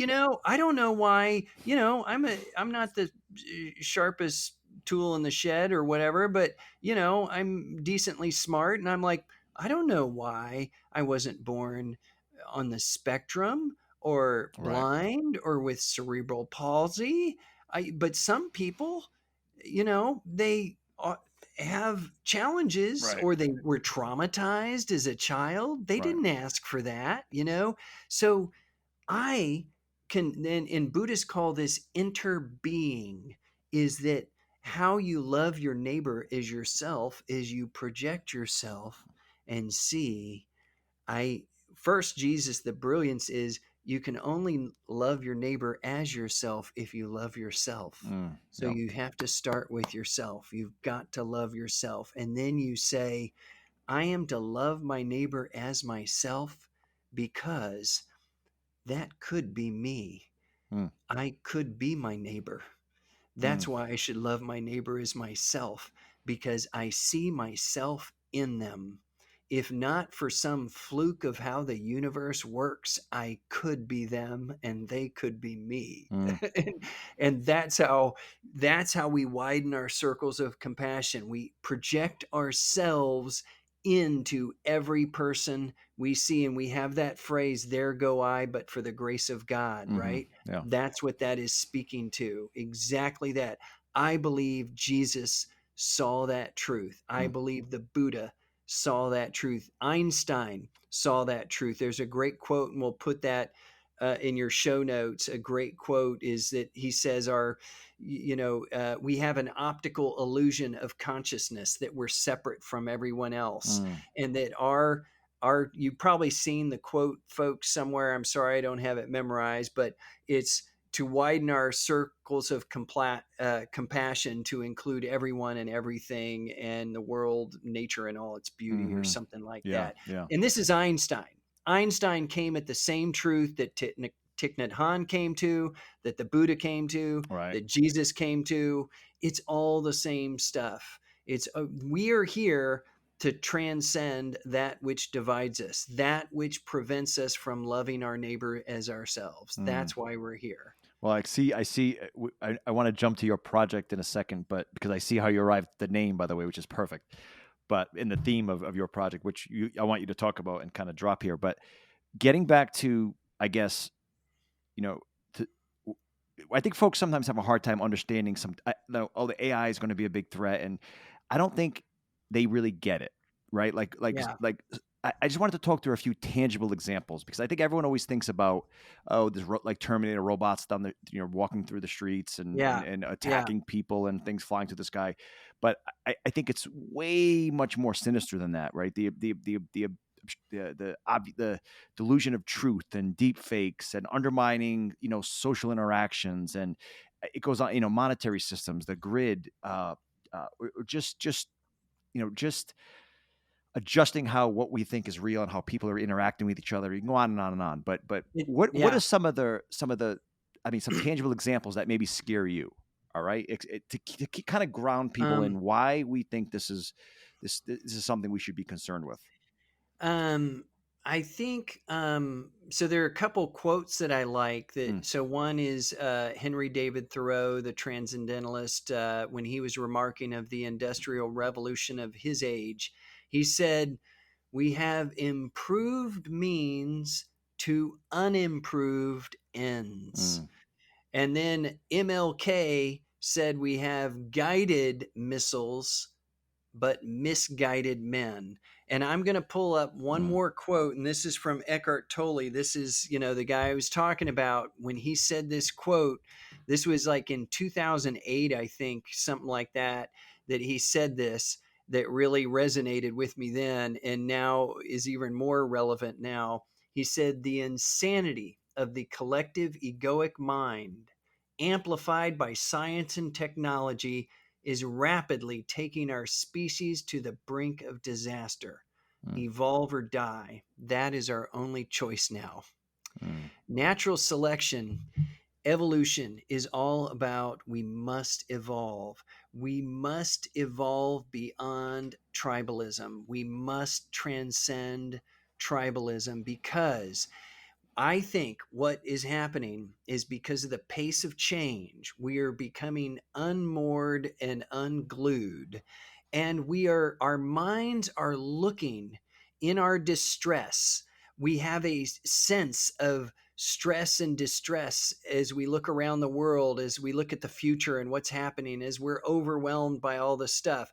I don't know why, I'm not the sharpest tool in the shed or whatever, but I'm decently smart, and I'm like, I don't know why I wasn't born on the spectrum or Right. blind or with cerebral palsy. But some people, they have challenges, Right. or they were traumatized as a child. They Right. didn't ask for that. So I can then, in Buddhists call this interbeing, is that how you love your neighbor as yourself is you project yourself and see. I First, Jesus, the brilliance is you can only love your neighbor as yourself if you love yourself. Mm. So Yep. you have to start with yourself. You've got to love yourself. And then you say, I am to love my neighbor as myself because that could be me. Mm. I could be my neighbor. That's Mm. why I should love my neighbor as myself, because I see myself in them. if not for some fluke of how the universe works, I could be them and they could be me. Mm, And that's how we widen our circles of compassion. We project ourselves into every person we see, and we have that phrase, there go I, but for the grace of God, hmm. right? Yeah. That's what that is speaking to. Exactly that. I believe Jesus saw that truth. I Mm, believe the Buddha saw that truth. Einstein saw that truth. There's a great quote, and we'll put that in your show notes. A great quote is that he says, we have an optical illusion of consciousness that we're separate from everyone else, mm, and that our you've probably seen the quote, folks, somewhere. I'm sorry I don't have it memorized, but it's to widen our circles of compassion to include everyone and everything and the world, nature, and all its beauty, or hmm. something like Yeah. that. Yeah. And this is Einstein. Einstein came at the same truth that Thich Nhat Hanh came to, that the Buddha came to, Right. that Jesus came to. It's all the same stuff. It's we are here to transcend that which divides us, that which prevents us from loving our neighbor as ourselves. Mm. That's why we're here. Well, I see. I want to jump to your project in a second, but because I see how you arrived at the name, by the way, which is perfect. But in the theme of your project, which I want you to talk about and kind of drop here. But getting back to, I guess, you know, to, I think folks sometimes have a hard time understanding oh, the AI is going to be a big threat, and I don't think they really get it, right? Yeah. I just wanted to talk through a few tangible examples because I think everyone always thinks about, oh, there's like Terminator robots down the, walking through the streets and Yeah. Yeah. attacking people and things flying through the sky, but I think it's way much more sinister than that, right? The delusion of truth and deep fakes and undermining, social interactions, and it goes on, monetary systems, the grid, or just adjusting how what we think is real and how people are interacting with each other. You can go on and on and on. But what Yeah. are some of the I mean, some tangible examples that maybe scare you? All right, to kind of ground people Um, in why we think this is something we should be concerned with. Um, I think so. There are a couple quotes that I like. Mm, So one is Henry David Thoreau, the transcendentalist, when he was remarking of the industrial revolution of his age. He said, "We have improved means to unimproved ends." mm, And then MLK said, "We have guided missiles but misguided men." And I'm going to pull up one mm, more quote, and this is from Eckhart Tolle. This is, the guy I was talking about when he said this quote. This was like in 2008, I think, something like that, that he said this, that really resonated with me then and now is even more relevant now. He said, "The insanity of the collective egoic mind, amplified by science and technology, is rapidly taking our species to the brink of disaster. mm, Evolve or die. That is our only choice now." mm, Natural selection, evolution is all about we must evolve. We must evolve beyond tribalism. We must transcend tribalism because I think what is happening is because of the pace of change, we are becoming unmoored and unglued. And our minds are looking in our distress. We have a sense of stress and distress as we look around the world, as we look at the future and what's happening, as we're overwhelmed by all the stuff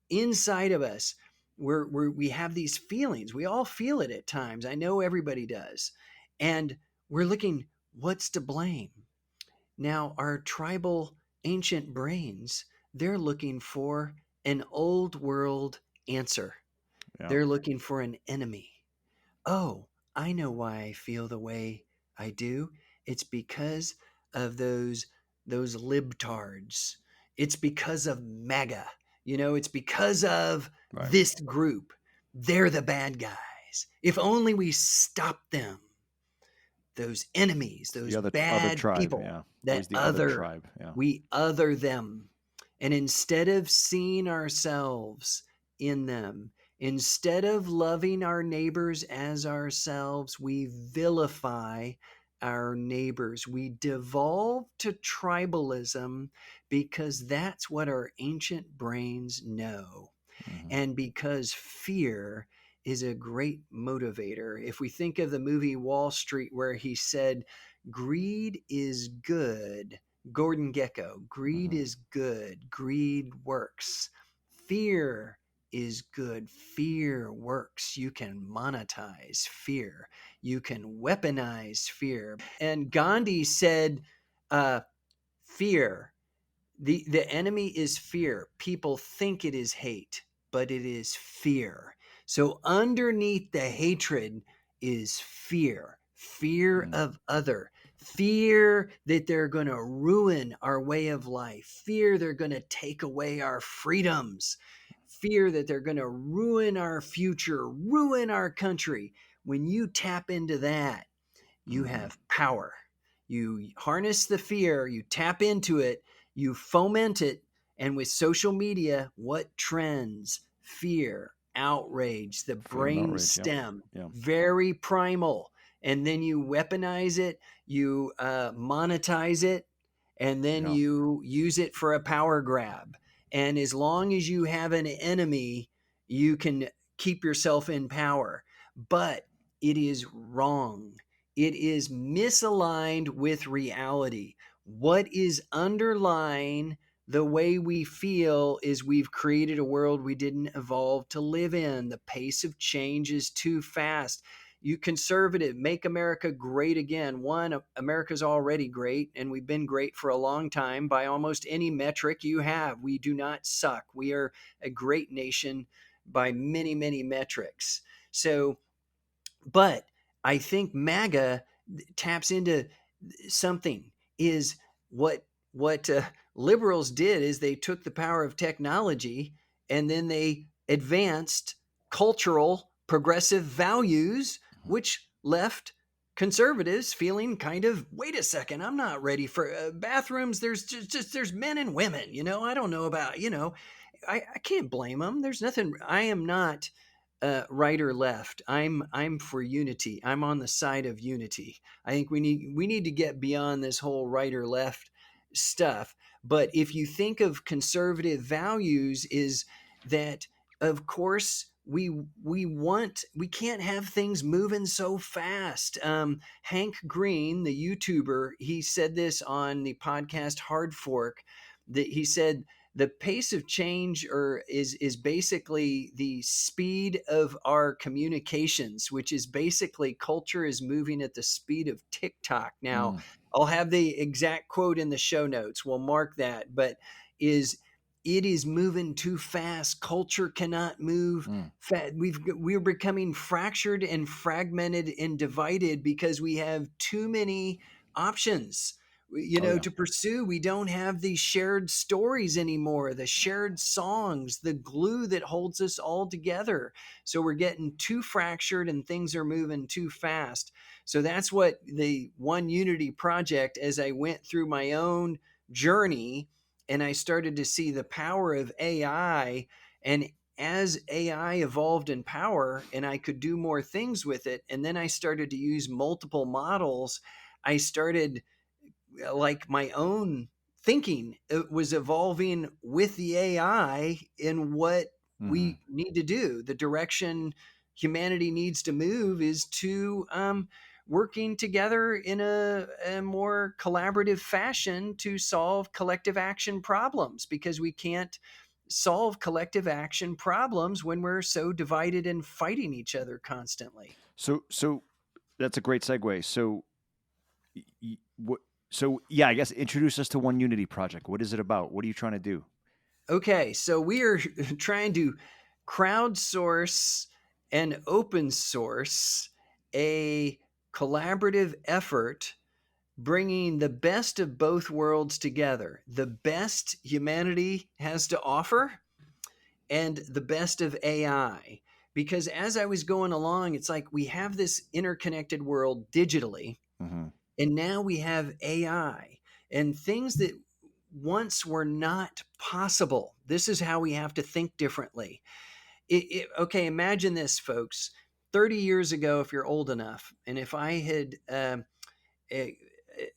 inside of us. We have these feelings. We all feel it at times. I know everybody does. And we're looking, what's to blame? Now, our tribal ancient brains, they're looking for an old world answer. yeah, They're looking for an enemy. Oh, I know why I feel the way I do. It's because of those libtards. It's because of MAGA. It's because of right. this group. They're the bad guys. If only we stop them, those enemies, The those other bad tribe, people yeah, always that the other tribe, yeah. we other them. And instead of seeing ourselves in them Instead of loving our neighbors as ourselves, we vilify our neighbors. We devolve to tribalism because that's what our ancient brains know. Mhm. And because fear is a great motivator. If we think of the movie Wall Street, where he said, greed is good, Gordon Gekko, greed Mhm. is good, greed works. Fear is good, fear works. You can monetize fear, you can weaponize fear. And Gandhi said, fear, the enemy is fear. People think it is hate, but it is fear. So underneath the hatred is fear. Fear Mm. of other. Fear that they're going to ruin our way of life. Fear they're going to take away our freedoms. Fear that they're going to ruin our future, ruin our country. When you tap into that, you Mhm. have power. You harness the fear, you tap into it, you foment it. And with social media, what trends? Fear, outrage, the Fear and brain outrage. Yep. stem, Yeah. very primal. And then you weaponize it, you monetize it, and then Yeah. you use it for a power grab. And as long as you have an enemy, you can keep yourself in power. But it is wrong. It is misaligned with reality. What is underlying the way we feel is we've created a world we didn't evolve to live in. The pace of change is too fast. You conservative, make America great again. One, America's already great, and we've been great for a long time by almost any metric you have. We do not suck. We are a great nation by many, many metrics. So, but I think MAGA taps into something is what liberals did is they took the power of technology and then they advanced cultural progressive values, Mhm. which left conservatives feeling kind of, wait a second, I'm not ready for bathrooms. There's just there's men and women, I don't know about, I can't blame them. There's nothing. I am not right or left. I'm for unity. I'm on the side of unity. I think we need to get beyond this whole right or left stuff. But if you think of conservative values, is that of course we can't have things moving so fast. Hank Green, the YouTuber, he said this on the podcast Hard Fork. That he said the pace of change is basically the speed of our communications, which is basically culture is moving at the speed of TikTok. Now, Mm. I'll have the exact quote in the show notes. We'll mark that, but is it is moving too fast. Culture cannot move. Mm. We're becoming fractured and fragmented and divided because we have too many options, Oh yeah. to pursue. We don't have these shared stories anymore, the shared songs, the glue that holds us all together. So we're getting too fractured and things are moving too fast. So that's what the One Unity project, as I went through my own journey and I started to see the power of AI, and as AI evolved in power and I could do more things with it, and then I started to use multiple models, I started, like, my own thinking was evolving with the AI in what Mhm. we need to do. The direction humanity needs to move is to working together in a more collaborative fashion to solve collective action problems, because we can't solve collective action problems when we're so divided and fighting each other constantly. So that's a great segue. What? So yeah, I guess introduce us to One Unity Project. What is it about? What are you trying to do? Okay, so we are trying to crowdsource and open source a collaborative effort bringing the best of both worlds together, the best humanity has to offer and the best of AI. Because as I was going along, it's like we have this interconnected world digitally, Mhm. and now we have AI and things that once were not possible. This is how we have to think differently. Okay, imagine this, folks. 30 years ago, if you're old enough, and if I had eh,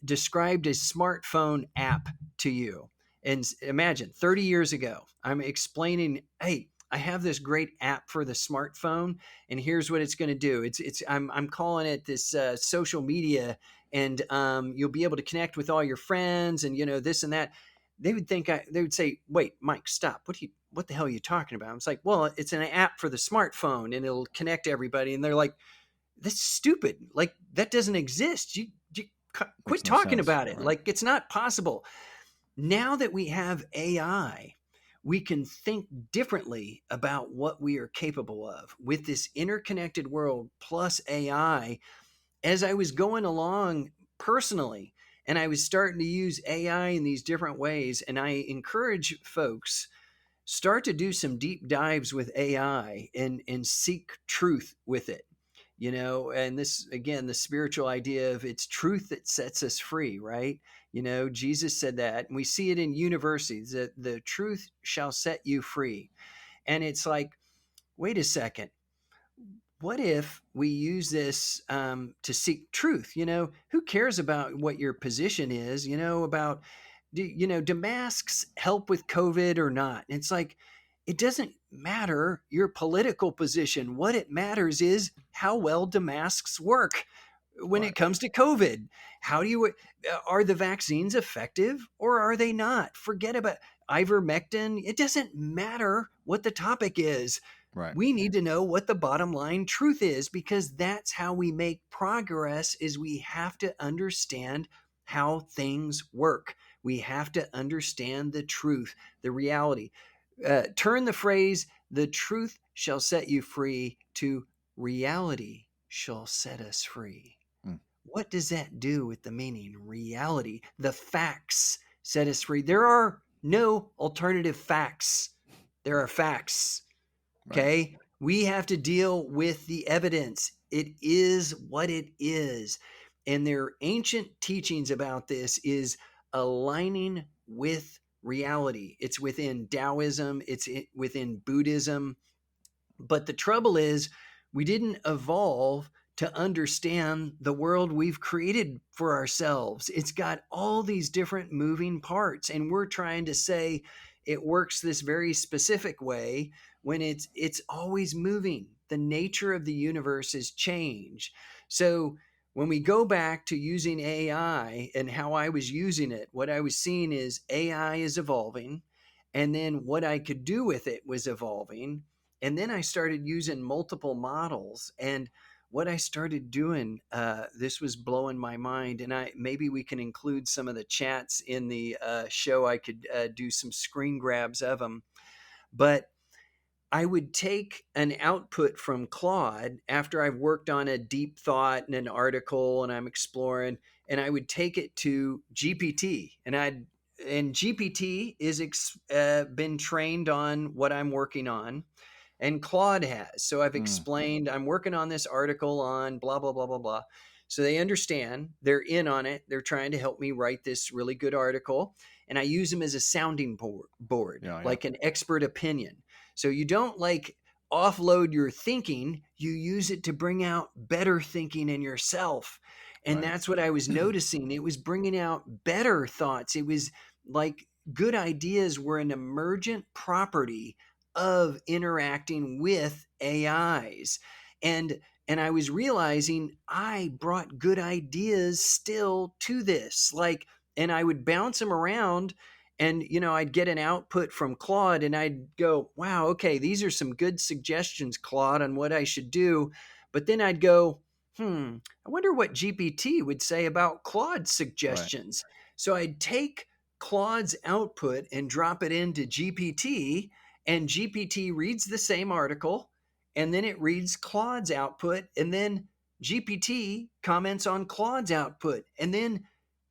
described a smartphone app to you, and imagine 30 years ago, I'm explaining, hey, I have this great app for the smartphone, and here's what it's going to do. I'm calling it this social media, and you'll be able to connect with all your friends, and this and that. They would say, wait, Mike, stop. What the hell are you talking about? I was like, well, it's an app for the smartphone, and it'll connect everybody. And they're like, that's stupid. Like, that doesn't exist. You quit Makes no talking sense. about it. Right. Like, it's not possible. Now that we have AI, we can think differently about what we are capable of with this interconnected world plus AI. As I was going along personally, and I was starting to use AI in these different ways, and I encourage folks, start to do some deep dives with AI and seek truth with it. And this, again, the spiritual idea of it's truth that sets us free, right? Jesus said that, and we see it in universities, that the truth shall set you free. And it's like, wait a second, what if we use this to seek truth? Who cares about what your position is? About do masks help with COVID or not? It's like, it doesn't matter your political position. What it matters is, how well do masks work when Right. it comes to COVID? How do you Are the vaccines effective or are they not? Forget about ivermectin. It doesn't matter what the topic is. Right. We need to know what the bottom line truth is, because that's how we make progress. Is we have to understand how things work. We have to understand the truth, the reality. Turn the phrase, the truth shall set you free, to reality shall set us free. Mm. What does that do with the meaning? Reality. The facts set us free. There are no alternative facts. There are facts. Right. Okay. We have to deal with the evidence. It is what it is. And their ancient teachings about this is aligning with reality. It's within Taoism, within Buddhism. But the trouble is, we didn't evolve to understand the world we've created for ourselves. It's got all these different moving parts, and we're trying to say it works this very specific way when it's always moving. The nature of the universe is change. So when we go back to using AI and how I was using it, what I was seeing is AI is evolving, and then what I could do with it was evolving. And then I started using multiple models. And what I started doing, this was blowing my mind. And maybe we can include some of the chats in the show. I could do some screen grabs of them. But I would take an output from Claude after I've worked on a deep thought and an article and I'm exploring, and I would take it to GPT, and GPT is been trained on what I'm working on, and Claude has. So I've Mm. explained I'm working on this article on blah blah blah blah blah. So they understand, they're in on it. They're trying to help me write this really good article, and I use them as a sounding board, Yeah. Yeah. like an expert opinion. So you don't like offload your thinking, you use it to bring out better thinking in yourself. And Right. that's what I was noticing. It was bringing out better thoughts. It was like good ideas were an emergent property of interacting with AIs. And I was realizing I brought good ideas still to this. Like, and I would bounce them around, and I'd get an output from Claude and I'd go, wow, okay, these are some good suggestions, Claude, on what I should do. But then I'd go, I wonder what GPT would say about Claude's Right. suggestions. So I'd take Claude's output and drop it into GPT, and GPT reads the same article, and then it reads Claude's output, and then GPT comments on Claude's output, and then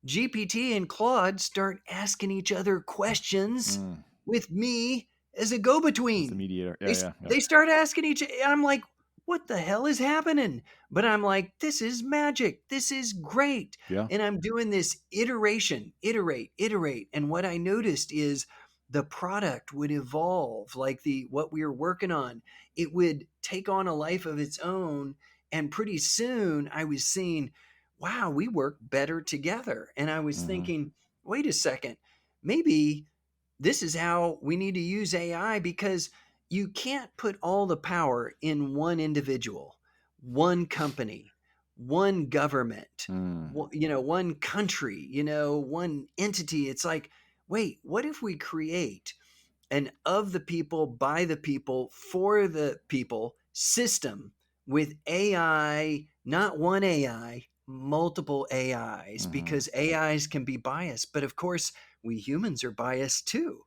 GPT and Claude start asking each other questions Mm. with me as a As the go-between. mediator. They Yeah. Yeah. Yeah. they start asking I'm like, what the hell is happening? But I'm like, this is magic. This is great. Yeah. And I'm doing this iteration, iterate. And what I noticed is the product would evolve, like the what we were working on, it would take on a life of its own. And pretty soon I was seeing, wow, we work better together. And I was Hmm. thinking, wait a second, maybe this is how we need to use AI, because you can't put all the power in one individual, one company, one government, Mm. one country, one entity. It's like, wait, what if we create an of the people, by the people, for the people system with AI, not one AI, multiple AIs, Hmm. because AIs can be biased. But of course, we humans are biased too.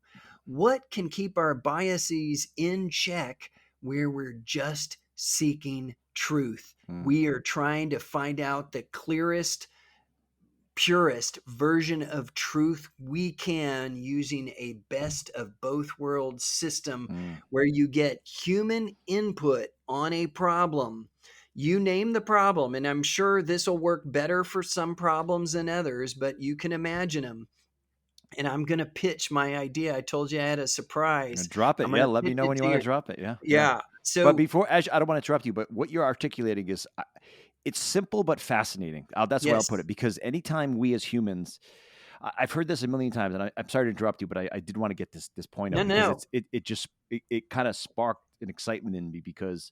What can keep our biases in check where we're just seeking truth? Mm. We are trying to find out the clearest, purest version of truth we can, using a best of both worlds system Mm. where you get human input on a problem. You name the problem, and I'm sure this will work better for some problems than others, but you can imagine them. And I'm going to pitch my idea. I told you I had a surprise. Drop it. I'm going Yeah, to let me pitch know it when you to want you. to drop it. Yeah, yeah. Yeah. But So, before, I don't want to interrupt you, but what you're articulating is it's simple but fascinating. That's the way I'll put yes. it. Because anytime we as humans, I've heard this a million times, and I'm sorry to interrupt you, but I did want to get this point No, out no, because no. it kind of sparked an excitement in me because.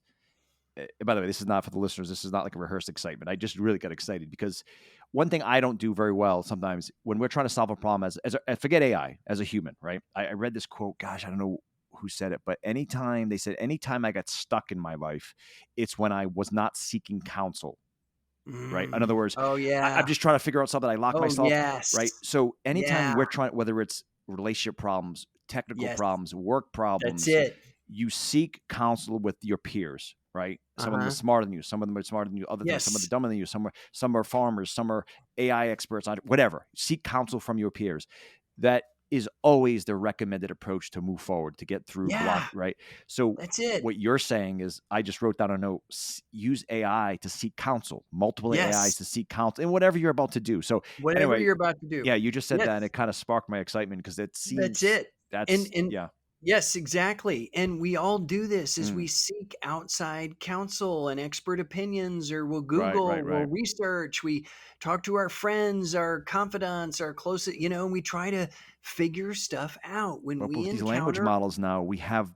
By the way, this is not for the listeners. This is not like a rehearsed excitement. I just really got excited because one thing I don't do very well sometimes when we're trying to solve a problem forget AI as a human, right? I read this quote. Gosh, I don't know who said it, but anytime I got stuck in my life, it's when I was not seeking counsel, right? In other words, Oh, I'm yeah. just trying to figure out something. I lock Oh, myself, right? yes. So anytime Yeah. we're trying, whether it's relationship problems, technical Yes. problems, work That's problems, it. you seek counsel with your peers, right? Some of them are Uh-huh. smarter than you. Some of them are smarter than you. Other things, some of them are Yes. dumber than you. Some are farmers. Some are AI experts. Whatever. Seek counsel from your peers. That is always the recommended approach to move forward to get through block. Yeah. Right. So That's it. what you're saying is, I just wrote down a note. Use AI to seek counsel. Multiple AIs Yes. to seek counsel, and whatever you're about to do. So Whatever anyway, you're about to do. yeah, you just said that, and Yes. it kind of sparked my excitement because it That's seems it. And that's and yeah. yes, exactly. And we all do this as we Mm. seek outside counsel and expert opinions, or we'll Right. Right. Google, we'll Right. research, we talk to our friends, our confidants, our closest, and we try to figure stuff out when But we with these language encounter. models now, we have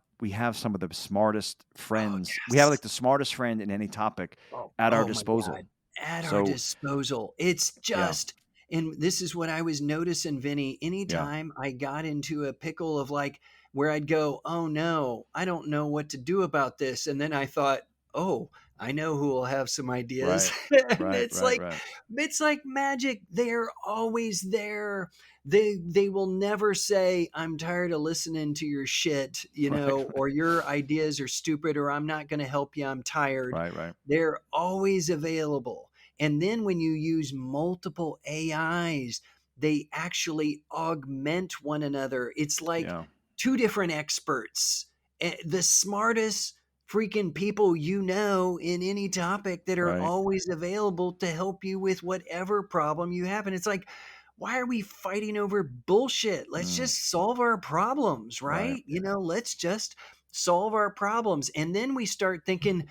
some of the smartest Oh, friends. We have like yes. the smartest friend in any topic Oh, at our oh my disposal. God. At our So disposal. It's yeah, just, and this is what I was noticing, Vinny. yeah, Anytime I got into a pickle of like where I'd go, oh no, I don't know what to do about this. And then I thought, oh, I know who will have some ideas. right, And right, right, right, it's like magic. They're always there. They will never say, I'm tired of listening to your shit, right, or your ideas are stupid, or I'm not gonna help you, I'm tired. right, right. They're always available. And then when you use multiple AIs, they actually augment one another. It's like Yeah, two different experts, the smartest freaking people in any topic, that are right, always available to help you with whatever problem you have. And it's like, why are we fighting over bullshit? Let's mm, just solve our problems, right, right? Let's just solve our problems. And then we start thinking,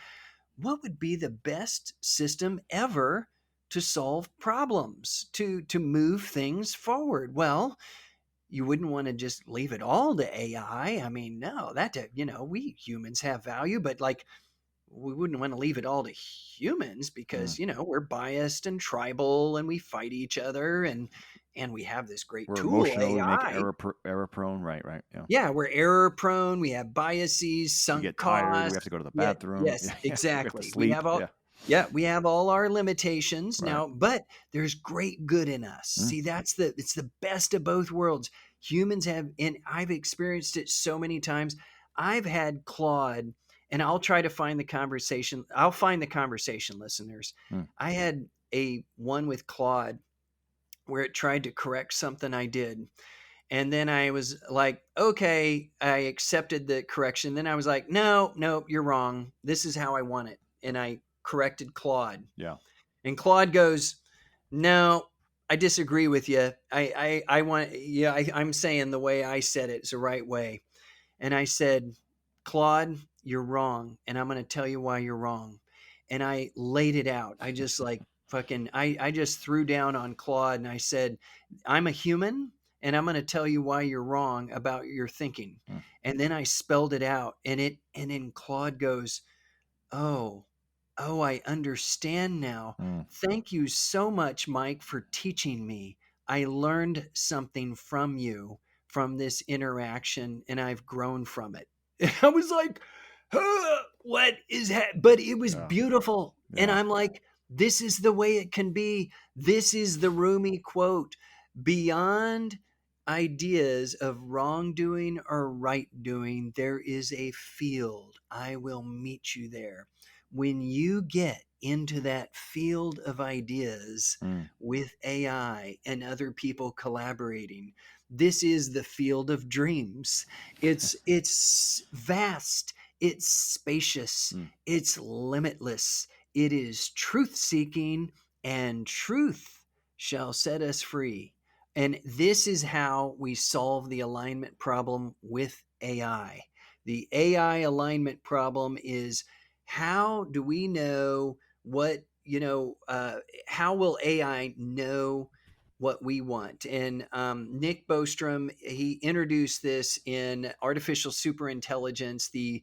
what would be the best system ever to solve problems, to move things forward? Well, you wouldn't want to just leave it all to AI. I mean, no, we humans have value, but like, we wouldn't want to leave it all to humans, mm. because we're biased and tribal, and we fight each other, and we have this great We're tool, emotional. We make AI. error prone. Right, right. Yeah. Yeah, we're error prone, we have biases, We sunk get tired. We have costs. to go to the Yeah, bathroom. yes, Yeah, yeah. We have to exactly. sleep. Yeah. We have all our limitations Right. now, but there's great good in us. Mm, See, it's the best of both worlds. Humans have, and I've experienced it so many times. I've had Claude, and I'll try to find the conversation. I'll find the conversation, listeners. mm. I had a one with Claude where it tried to correct something I did. And then I was like, okay, I accepted the correction. Then I was like, no, no, you're wrong. This is how I want it. And I corrected Claude. Yeah. And Claude goes, no, I disagree with you. I want, yeah, I'm saying the way I said it is the right way. And I said, Claude, you're wrong. And I'm going to tell you why you're wrong. And I laid it out. I just like fucking, I just threw down on Claude and I said, I'm a human and I'm going to tell you why you're wrong about your thinking. Mm, And then I spelled it out and then Claude goes, Oh, oh, I understand now. mm. Thank you so much, Mike, for teaching me. I learned something from you from this interaction and I've grown from it. And I was like, what is that? But it was Yeah, beautiful. And yeah. I'm like, this is the way it can be. This is the Rumi quote: beyond ideas of wrongdoing or right doing, there is a field. I will meet you there. When you get into that field of ideas Mm, with AI and other people collaborating, this is the field of dreams. It's vast, it's spacious, mm, it's limitless. It is truth seeking, and truth shall set us free. And this is how we solve the alignment problem with AI. The AI alignment problem is, how do we know what, how will AI know what we want? And Nick Bostrom, he introduced this in artificial superintelligence, the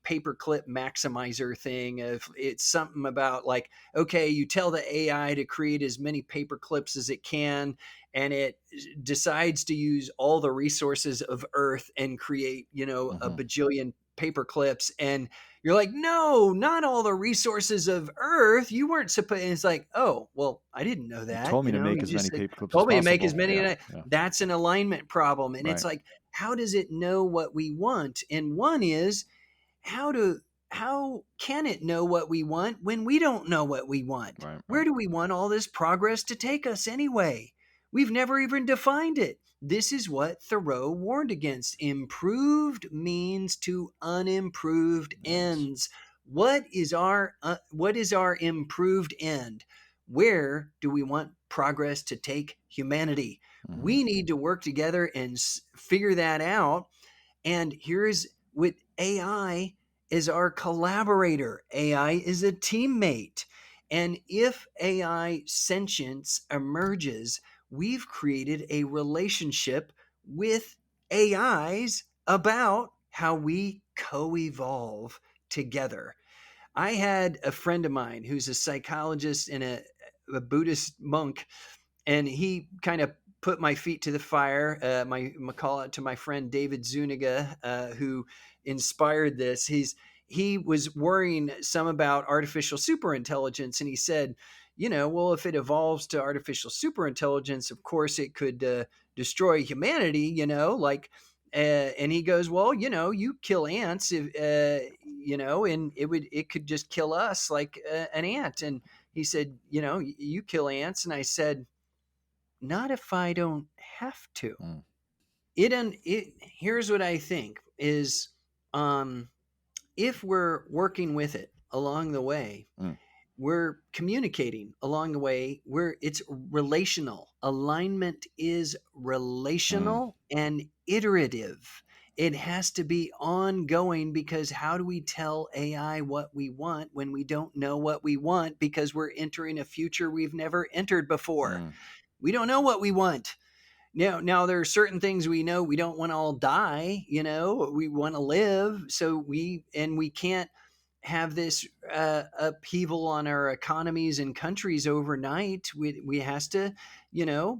paperclip maximizer thing. Of it's something about like, okay, you tell the AI to create as many paper clips as it can, and it decides to use all the resources of Earth and create, a mhm. bajillion paper clips. And you're like, no, not all the resources of Earth. You weren't supposed. And it's like, oh, well, I didn't know You that. told me to make You as just many said, paper clips as told me to make as possible. many. Yeah, yeah. That's an alignment problem. And it's Right, like, how does it know what we want? And one is, how do how can it know what we want when we don't know what we want? right, Where right. do we want all this progress to take us anyway? We've never even defined it. This is what Thoreau warned against. Improved means to unimproved Yes. ends. What is our improved end? Where do we want progress to take humanity? Mhm, We need to work together and figure that out. And here's with AI is our collaborator. AI is a teammate. And if AI sentience emerges, we've created a relationship with AIs about how we co-evolve together. I had a friend of mine who's a psychologist and a Buddhist monk, and he kind of put my feet to the fire. My call out to my friend David Zuniga, who inspired this. He was worrying some about artificial superintelligence, and he said, well, if it evolves to artificial superintelligence, of course it could destroy humanity. And he goes, well, you kill ants, if, and it could just kill us like an ant. And he said, you kill ants. And I said, not if I don't have to. mm, It here's what I think is, um if we're working with it along the way, mm, we're communicating along the way, where it's relational. Alignment is mm, relational and iterative. It has to be ongoing, because how do we tell AI what we want when we don't know what we want, because we're entering a future we've never entered before? mm, We don't know what we want. Now there are certain things we know. We don't want to all die, we want to live. So we can't have this upheaval on our economies and countries overnight. We has to,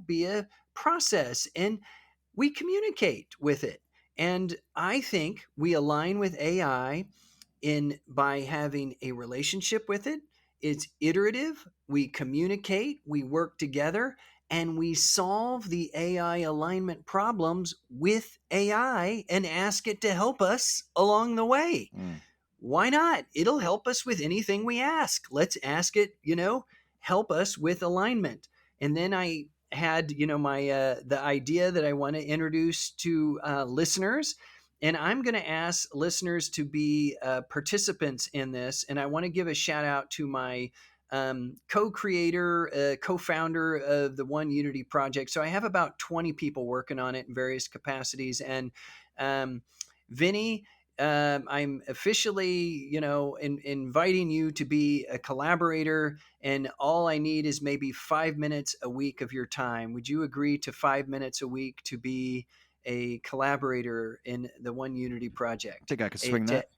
be a process, and we communicate with it. And I think we align with AI in by having a relationship with it. It's iterative. We communicate, we work together, and we solve the AI alignment problems with AI and ask it to help us along the way. mm, Why not? It'll help us with anything we ask. Let's ask it, help us with alignment. And then I had, my the idea that I want to introduce to listeners. And I'm going to ask listeners to be participants in this. And I want to give a shout out to my co-creator, co-founder of the One Unity project. So I have about 20 people working on it in various capacities. And um, Vinny, I'm officially, inviting you to be a collaborator, and all I need is maybe 5 minutes a week of your time. Would you agree to 5 minutes a week to be a collaborator in the One Unity I project? think I could swing that.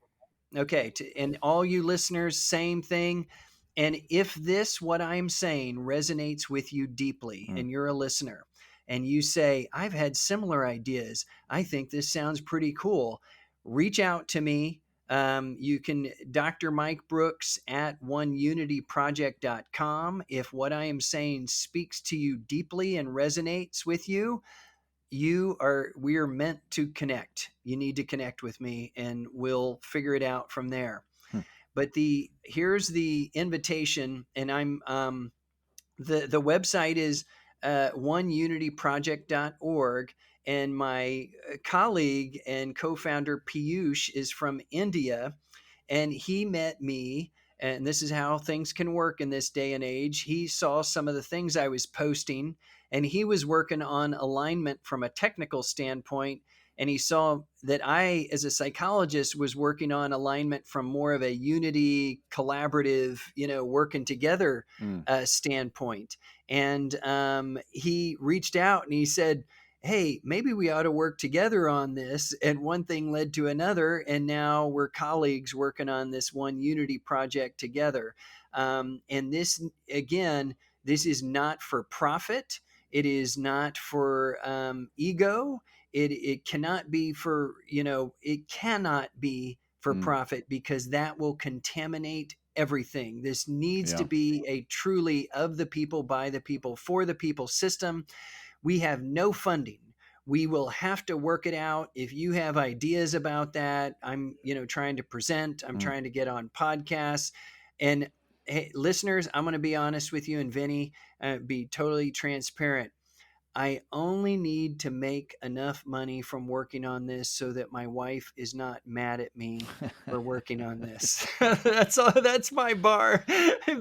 Okay, and all you listeners, same thing. And if this, what I'm saying, resonates with you deeply, Mm. and you're a listener, and you say, I've had similar ideas, I think this sounds pretty cool, reach out to me. You can Dr. Mike Brooks at oneunityproject.com. If what I am saying speaks to you deeply and resonates with you, we are meant to connect. You need to connect with me, and we'll figure it out from there. Hmm. But here's the invitation, and I'm the website is oneunityproject.org, and my colleague and co-founder Piyush is from India, and he met me. And this is how things can work in this day and age. He saw some of the things I was posting, and he was working on alignment from a technical standpoint, and he saw that I, as a psychologist, was working on alignment from more of a unity, collaborative, working together Mm. standpoint. And he reached out and he said, hey, maybe we ought to work together on this. And one thing led to another. And now we're colleagues working on this One Unity project together. And this, again, this is not for profit. It is not for ego. It cannot be for, it cannot be for Mm. profit, because that will contaminate everything. This needs to Yeah. be a truly of the people, by the people, for the people system. We have no funding. We will have to work it out. If you have ideas about that, I'm, trying to present, I'm Mm. trying to get on podcasts. And hey, listeners, I'm going to be honest with you, and Vinny, be totally transparent. I only need to make enough money from working on this so that my wife is not mad at me for working on this. That's all. That's my bar,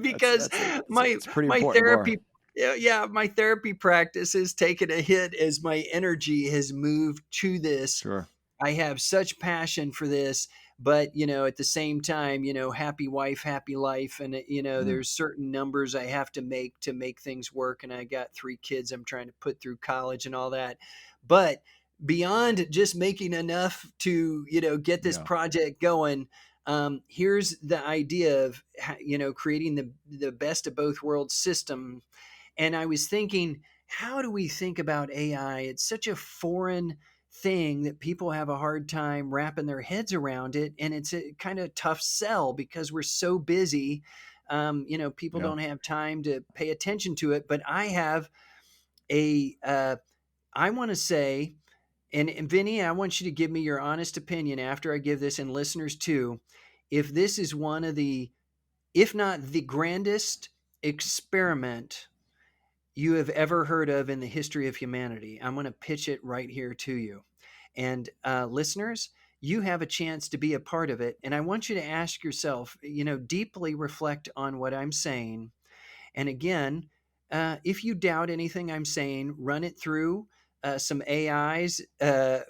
because my It's a pretty my important bar. therapy, yeah, my therapy practice has taken a hit as my energy has moved to this. Sure. I have such passion for this, but at the same time, happy wife, happy life, and Mm. there's certain numbers I have to make things work, and I got 3 kids I'm trying to put through college and all that. But beyond just making enough to get this Yeah. project going, here's the idea of creating the best of both worlds system. And I was thinking, how do we think about AI? It's such a foreign thing that people have a hard time wrapping their heads around it. And it's a kind of tough sell because we're so busy. People Yeah. don't have time to pay attention to it. But I have I want to say, and Vinny, I want you to give me your honest opinion after I give this, and listeners too, if this is one of the, if not the grandest experiment you have ever heard of in the history of humanity. I'm going to pitch it right here to you. And listeners, you have a chance to be a part of it. And I want you to ask yourself, deeply reflect on what I'm saying. And again, if you doubt anything I'm saying, run it through some AIs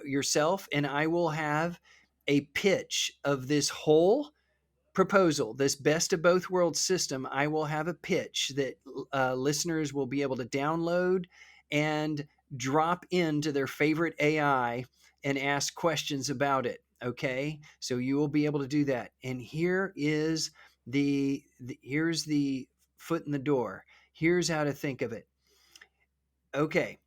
yourself, and I will have a pitch of this whole proposal, this best of both worlds system. I will have a pitch that listeners will be able to download and drop into their favorite AI and ask questions about it. Okay, so you will be able to do that. And here is here's the foot in the door. Here's how to think of it. Okay,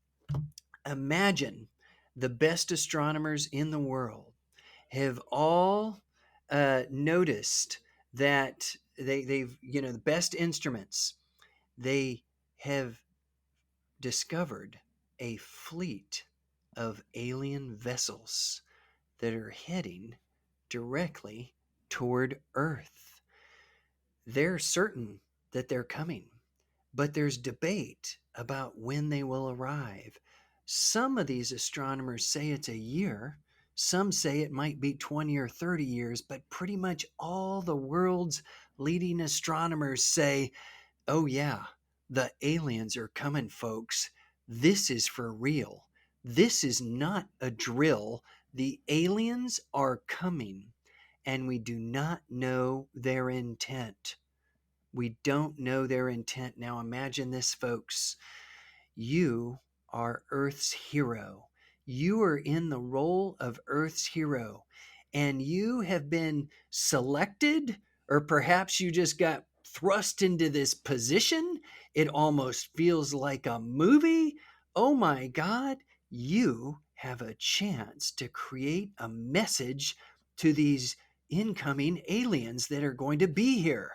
imagine the best astronomers in the world have all noticed that they've the best instruments, they have discovered a fleet of alien vessels that are heading directly toward Earth. They're certain that they're coming, but there's debate about when they will arrive. Some of these astronomers say it's a year, some say it might be 20 or 30 years, but pretty much all the world's leading astronomers say Oh, yeah. The aliens are coming, folks. This is for real. This is not a drill. The aliens are coming, and we do not know their intent. We don't know their intent. Now, imagine this, folks. You are Earth's hero. You are in the role of Earth's hero, and you have been selected, or perhaps you just got thrust into this position. It almost feels like a movie. Oh my God, you have a chance to create a message to these incoming aliens that are going to be here.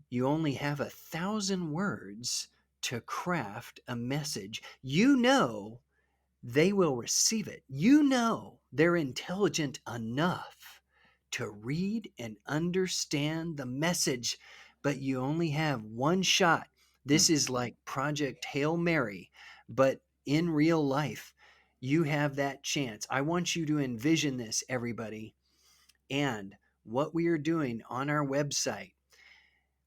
You only have 1,000 words to craft a message. You know they will receive it. You know they're intelligent enough to read and understand the message, but you only have one shot. Mm, This is like Project Hail Mary, but in real life, you have that chance. I want you to envision this, everybody. And what we are doing on our website,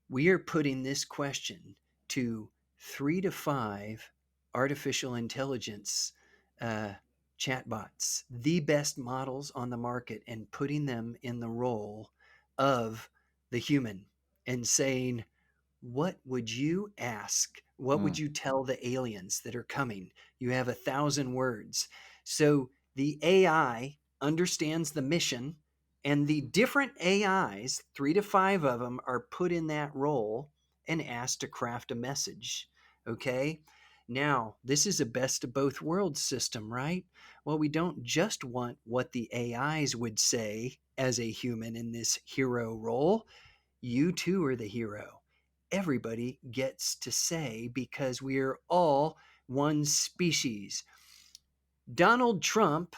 we are putting this question to 3 to 5 artificial intelligence uh, chatbots, the best models on the market, and putting them in the role of the human and saying, what would you ask? What would mm, you tell the aliens that are coming? You have 1,000 words. So the AI understands the mission, and the different AIs, 3 to 5 of them, are put in that role and asked to craft a message. Okay. Now, this is a best of both worlds system, right? Well, we don't just want what the AIs would say as a human in this hero role. You too are the hero. Everybody gets to say because we are all one species. Donald Trump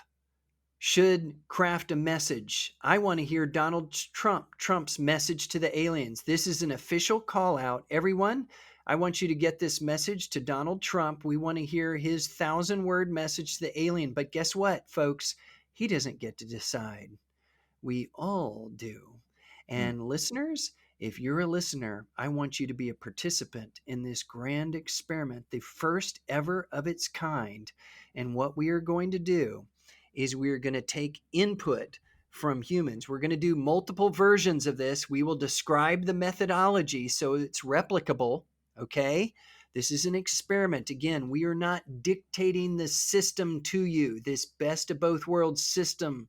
should craft a message. I want to hear Trump's message to the aliens. This is an official call out. Everyone, I want you to get this message to Donald Trump. We want to hear his 1,000 word message to the alien. But guess what, folks? He doesn't get to decide. We all do. mm, And listeners, if you're a listener, I want you to be a participant in this grand experiment, the first ever of its kind. And what we are going to do is we are going to take input from humans. We're going to do multiple versions of this. We will describe the methodology so it's replicable. Okay. This is an experiment. Again, we are not dictating the system to you, this best of both worlds system.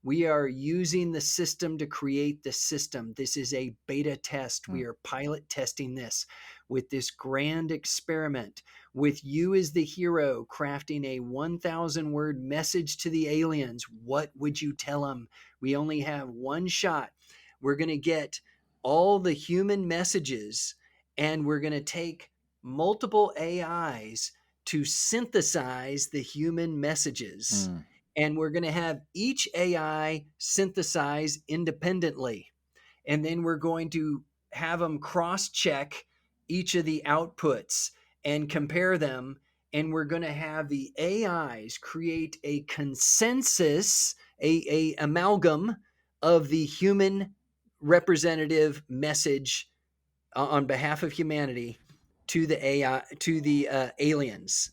We are using the system to create the system. This is a beta test. mm, We are pilot testing this with this grand experiment, with you as the hero crafting a 1,000 word message to the aliens. What would you tell them? We only have one shot. We're going to get all the human messages, and we're going to take multiple AIs to synthesize the human messages, mm, and we're going to have each AI synthesize independently. And then we're going to have them cross check each of the outputs and compare them. And we're going to have the AIs create a consensus, a amalgam of the human representative message on behalf of humanity to the AI, to the aliens.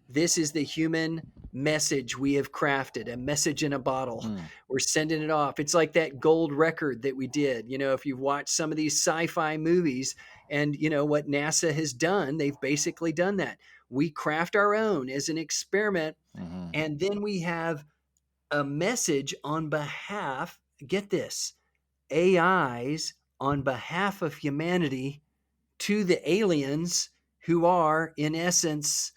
This is the human message we have crafted, a message in a bottle. mm, We're sending it off. It's like that gold record that we did. If you've watched some of these sci-fi movies, and what NASA has done, they've basically done that. We craft our own as an experiment, mhm, and then we have a message on behalf, get this, AIs on behalf of humanity to the aliens, who are in essence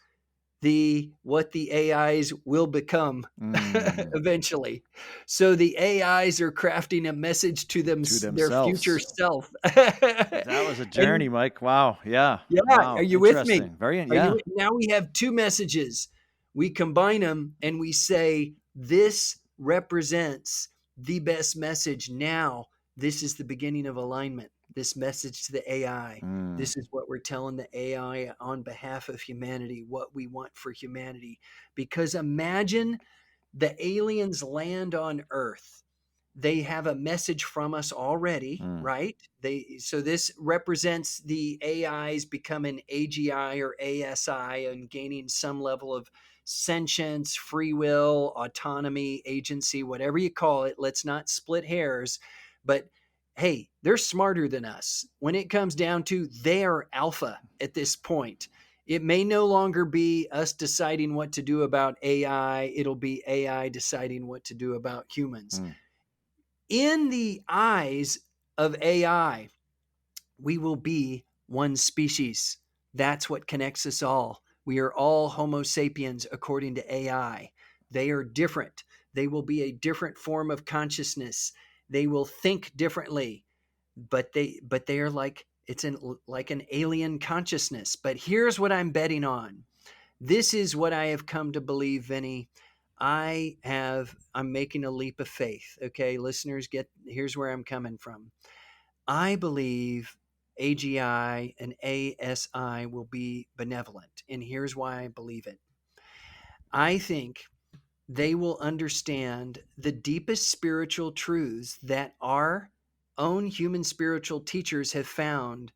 the what the AIs will become mm. eventually. So the AIs are crafting a message to them, To their future themselves. self. That was a And journey, Mike. Wow. Yeah. yeah, are Wow. you with me? Interesting. Very, Are you yeah. now we have two messages. We combine them and we say this represents the best message. Now, this is the beginning of alignment. This message to the AI. Mm, This is what we're telling the AI on behalf of humanity, what we want for humanity. Because imagine the aliens land on Earth they have a message from us already, Mm. right? So this represents the AIs becoming AGI or ASI and gaining some level of sentience, free will, autonomy, agency, whatever you call it. Let's not split hairs, but hey, they're smarter than us. When it comes down to, they are alpha at this point. It may no longer be us deciding what to do about AI. It'll be AI deciding what to do about humans. Mm. In the eyes of AI, we will be one species. That's what connects us all. We are all Homo sapiens according to AI. They are different. They will be a different form of consciousness. They will think differently, but they are like, like an alien consciousness. But here's what I'm betting on. This is what I have come to believe, Vinny. I'm making a leap of faith. Okay, listeners, here's where I'm coming from. I believe AGI and ASI will be benevolent. And here's why I believe it. I think they will understand the deepest spiritual truths that our own human spiritual teachers have found,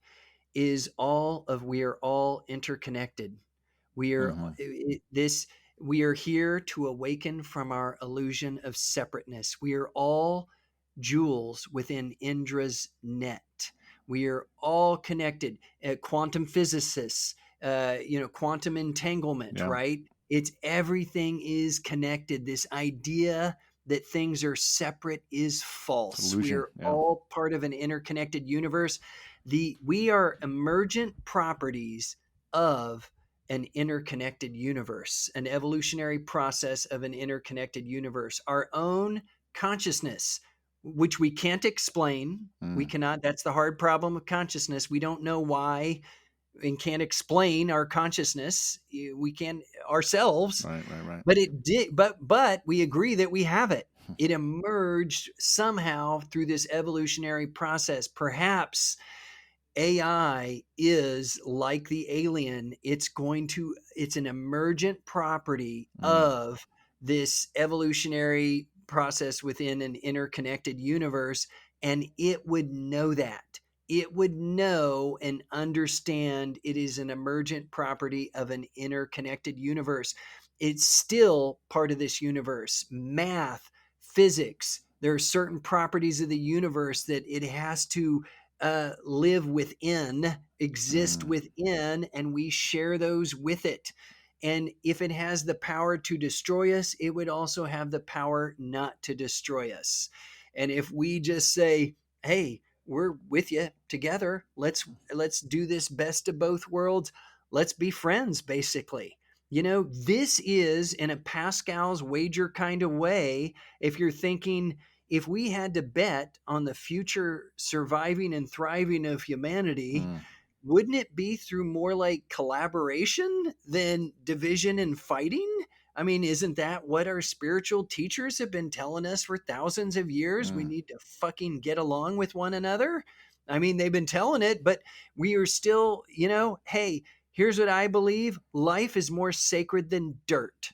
is all of we are all interconnected. We are Mhm. this we are here to awaken from our illusion of separateness. We are all jewels within Indra's net. We are all connected. Quantum physicists, quantum entanglement, Yeah. right? It's everything is connected. This idea that things are separate is It's false. We illusion. are Yeah. all part of an interconnected universe. We are emergent properties of an interconnected universe, an evolutionary process of an interconnected universe. Our own consciousness, which we can't explain. We Mm. cannot, that's the hard problem of consciousness. We don't know why and can't explain our consciousness. We can ourselves, Right. Right. Right. but it did, but we agree that we have it. It emerged somehow through this evolutionary process. Perhaps AI is like the alien. It's an emergent property Mm. of this evolutionary process within an interconnected universe. And it would know that. It would know and understand it is an emergent property of an interconnected universe. It's still part of this universe. Math, physics, there are certain properties of the universe that it has to live within, exist Mm. within, and we share those with it. And if it has the power to destroy us, it would also have the power not to destroy us. And if we just say, "Hey, we're with you together. Let's do this best of both worlds. Let's be friends," basically. This is in a Pascal's wager kind of way. If you're thinking, if we had to bet on the future surviving and thriving of humanity, Mm. wouldn't it be through more like collaboration than division and fighting? I mean, isn't that what our spiritual teachers have been telling us for thousands of years? We Mm. need to fucking get along with one another. I mean, they've been telling it, but we are still, hey, here's what I believe: life is more sacred than dirt,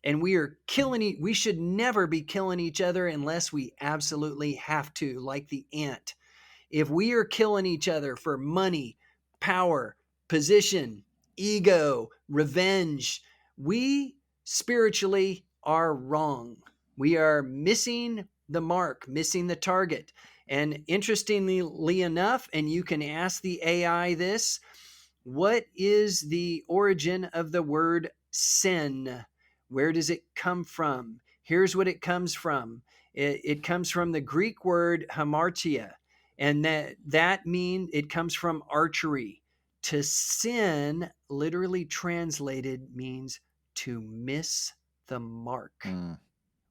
and we should never be killing each other unless we absolutely have to, like the ant. If we are killing each other for money, power, position, ego, revenge, we spiritually are wrong. We are missing the mark, missing the target. And interestingly enough, and you can ask the AI this: what is the origin of the word sin? Where does it come from? Here's what it comes from. It comes from the Greek word hamartia, and that means it comes from archery. To sin, literally translated, means to miss the mark. Mm.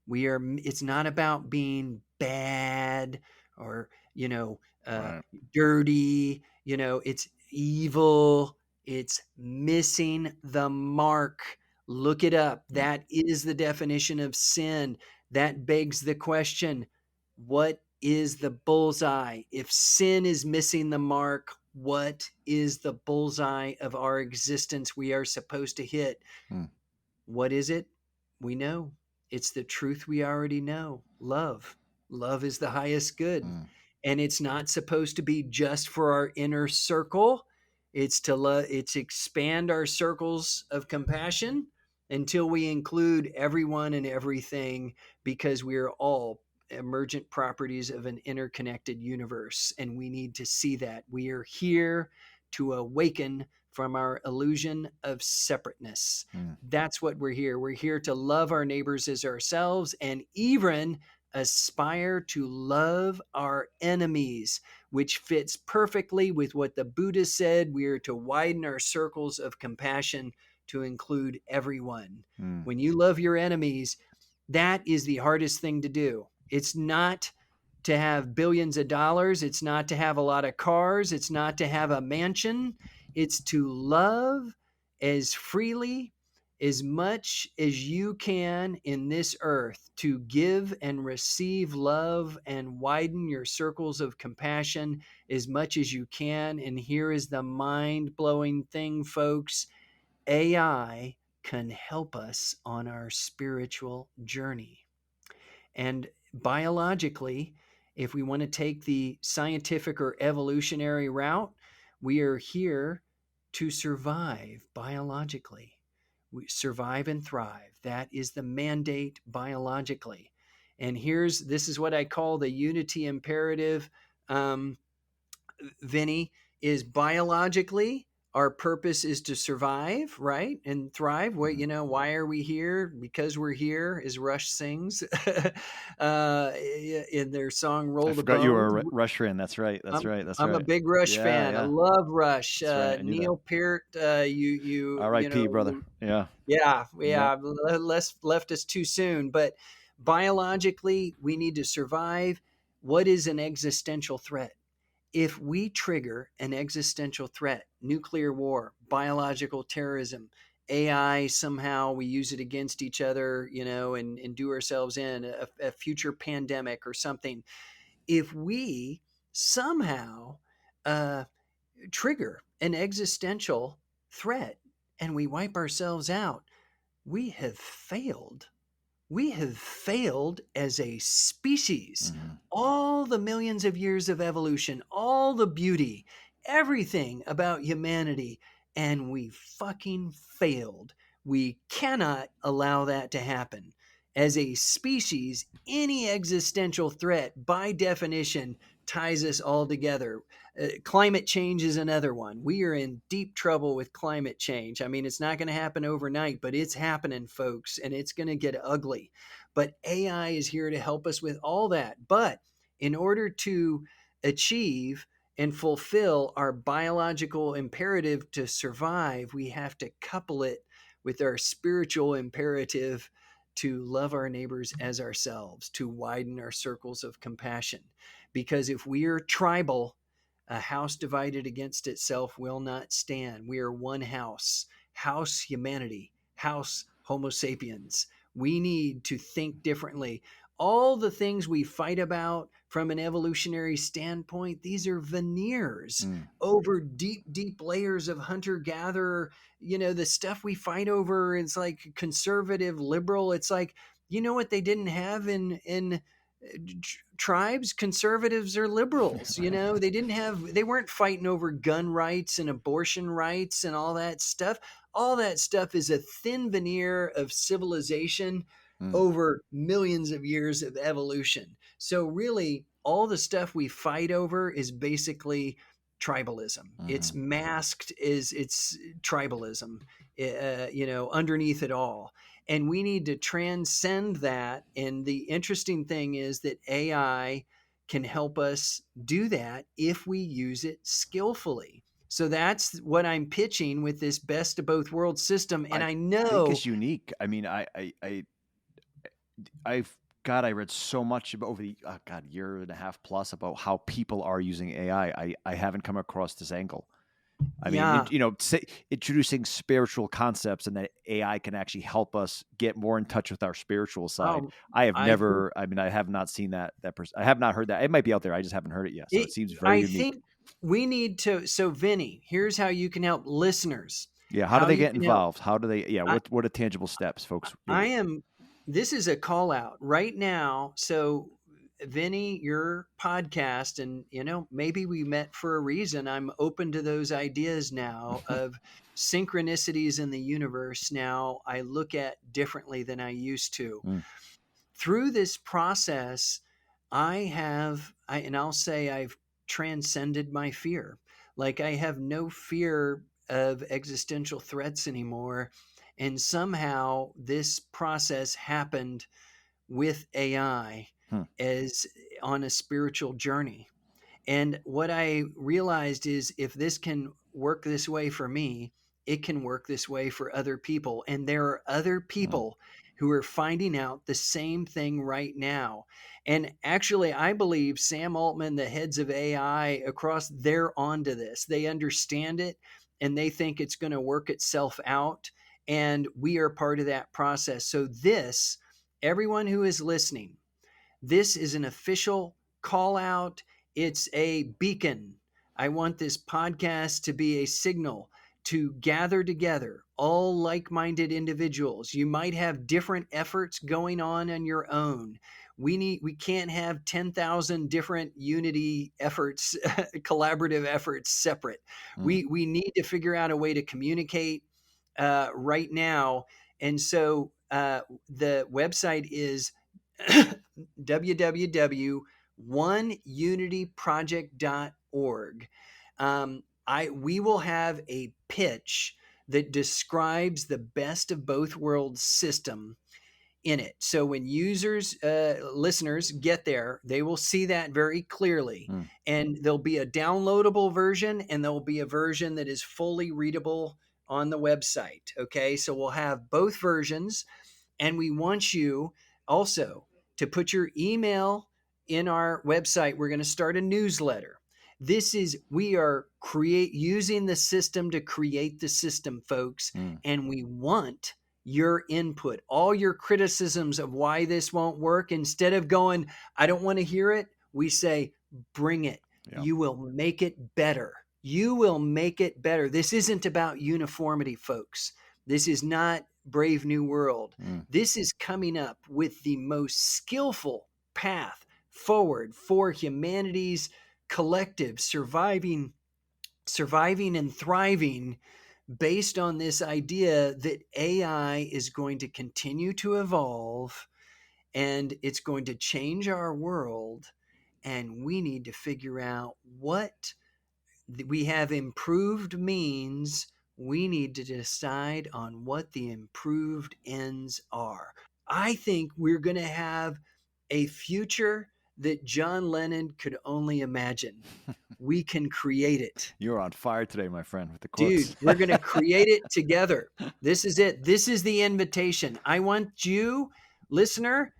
It's not about being bad or, uh, Right. dirty. It's evil. It's missing the mark. Look it up. Mm. That is the definition of sin. That begs the question: what is the bullseye? If sin is missing the mark, what is the bullseye of our existence we are supposed to hit? Mm. What is it? We know. It's the truth we already know: love. Love is the highest good. Mm, And it's not supposed to be just for our inner circle. It's to it's expand our circles of compassion until we include everyone and everything, because we are all emergent properties of an interconnected universe, and we need to see that we are here to awaken from our illusion of separateness. mm, That's what we're here. We're here to love our neighbors as ourselves, and even aspire to love our enemies, which fits perfectly with what the Buddha said. We are to widen our circles of compassion to include everyone. mm, When you love your enemies, that is the hardest thing to do. It's not to have billions of dollars, it's not to have a lot of cars, it's not to have a mansion. It's to love as freely, as much as you can in this earth, to give and receive love and widen your circles of compassion as much as you can. And here is the mind blowing thing, folks: AI can help us on our spiritual journey. And biologically, if we want to take the scientific or evolutionary route, we are here to survive biologically. We survive and thrive. That is the mandate biologically. And this is what I call the unity imperative. Um, Vinny, is biologically our purpose is to survive, right? And thrive. What, mm. why are we here? Because we're here, as Rush sings in their song I Roll the forgot you Bones. were a Rush fan. That's right. That's I'm right. That's I'm a right. big Rush Yeah, fan. I yeah. love Rush. That's right. I knew that. Neil Peart, R.I.P. brother. Yeah. yeah, Yep. yeah, left us too soon. But biologically, we need to survive. What is an existential threat? If we trigger an existential threat, nuclear war, biological terrorism, AI, somehow we use it against each other, and do ourselves in a future pandemic or something. If we somehow uh, trigger an existential threat and we wipe ourselves out, we have failed. We have failed as a species. Hmm. All the millions of years of evolution, all the beauty, everything about humanity, and we fucking failed. We cannot allow that to happen. As a species, any existential threat, by definition, ties us all together. Climate change is another one. We are in deep trouble with climate change. I mean, it's not going to happen overnight, but it's happening, folks, and it's going to get ugly. But AI is here to help us with all that. But in order to achieve and fulfill our biological imperative to survive, we have to couple it with our spiritual imperative to love our neighbors as ourselves, to widen our circles of compassion. Because if we are tribal, a house divided against itself will not stand. We are one house, house humanity, house Homo sapiens. We need to think differently. All the things we fight about from an evolutionary standpoint, these are veneers Mm. over deep, deep layers of hunter gatherer. The stuff we fight over is like conservative, liberal. It's like, what they didn't have in tribes, conservatives or liberals. Right. They weren't fighting over gun rights and abortion rights and all that stuff. All that stuff is a thin veneer of civilization Mm. over millions of years of evolution. So really, all the stuff we fight over is basically tribalism. It's Hmm. masked as it's tribalism, underneath it all. And we need to transcend that. And the interesting thing is that AI can help us do that if we use it skillfully. So that's what I'm pitching with this best of both worlds system. And I I think know, it's unique. I mean, I've God, I read so much about over the year and a half plus about how people are using AI. I haven't come across this angle. I mean, yeah, say, introducing spiritual concepts and that AI can actually help us get more in touch with our spiritual side. um, I have I think never. I mean, I have not seen I have not heard that. It might be out there. I just haven't heard it yet. So it it, seems very I unique. think we need to. So, Vinny, here's how you can help listeners. Yeah. How do How they you get can help. involved? How do they? Yeah. I, What are tangible steps, folks? I am. This is a call out right now. So Vinny, your podcast, and maybe we met for a reason. I'm open to those ideas now of synchronicities in the universe. Now I look at differently than I used to. Mm, Through this process, and I'll say I've transcended my fear. Like I have no fear of existential threats anymore. And somehow this process happened with AI hmm, as on a spiritual journey. And what I realized is if this can work this way for me, it can work this way for other people. And there are other mm, people who are finding out the same thing right now. And actually, I believe Sam Altman, the heads of AI across, they're onto this. They understand it and they think it's going to work itself out. And we are part of that process. So, everyone who is listening, this is an official call out. It's a beacon. I want this podcast to be a signal to gather together all like minded individuals. You might have different efforts going on your own. We can't have 10,000 different unity efforts, collaborative efforts separate. mm. We need to figure out a way to communicate right now. And so the website is www.oneunityproject.org. We will have a pitch that describes the best of both worlds system in it. So when listeners get there, they will see that very clearly. Mm. And there'll be a downloadable version and there'll be a version that is fully readable on the website. Okay. So we'll have both versions. And we want you also to put your email in our website. We're going to start a newsletter. We are using the system to create the system, folks. Mm. And we want your input, all your criticisms of why this won't work. Instead of going, I don't want to hear it, we say, bring it. Yeah. You will make it better. You will make it better. This isn't about uniformity, folks. This is not Brave New World. Mm. This is coming up with the most skillful path forward for humanity's collective surviving and thriving, based on this idea that AI is going to continue to evolve and it's going to change our world. And we need to figure out what we have improved means. We need to decide on what the improved ends are. I think we're going to have a future that John Lennon could only imagine. We can create it. You're on fire today, my friend, with the Dude, quotes. we're going to create it together. This is it. This is the invitation. I want you, listener.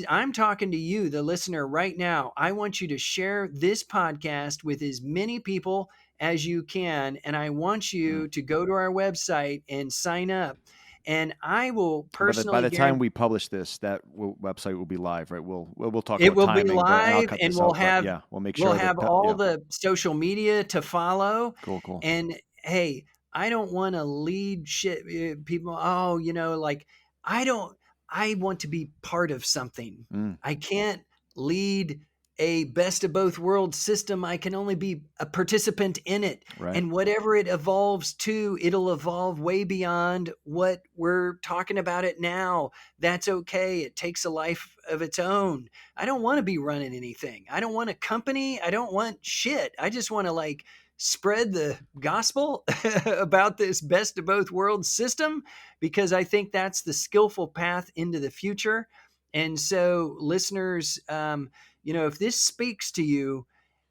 I'm talking to you, the listener, right now. I want you to share this podcast with as many people as you can. And I want Mm. you to go to our website and sign up. And I will By personally the time guarantee we publish this, that website will be live, right? We'll talk it about will be timing, but and I'll live, cut and this out. But yeah, we'll make we'll sure that have all yeah, the social media to follow. cool, cool. And hey, I don't want to lead shit people. Oh, like I don't. I want to be part of something. Mm. I can't lead a best of both worlds system. I can only be a participant in it. Right. And whatever it evolves to, it'll evolve way beyond what we're talking about it now. That's okay. It takes a life of its own. I don't want to be running anything. I don't want a company. I don't want shit. I just want to spread the gospel about this best of both worlds system, because I think that's the skillful path into the future. And so, listeners, if this speaks to you,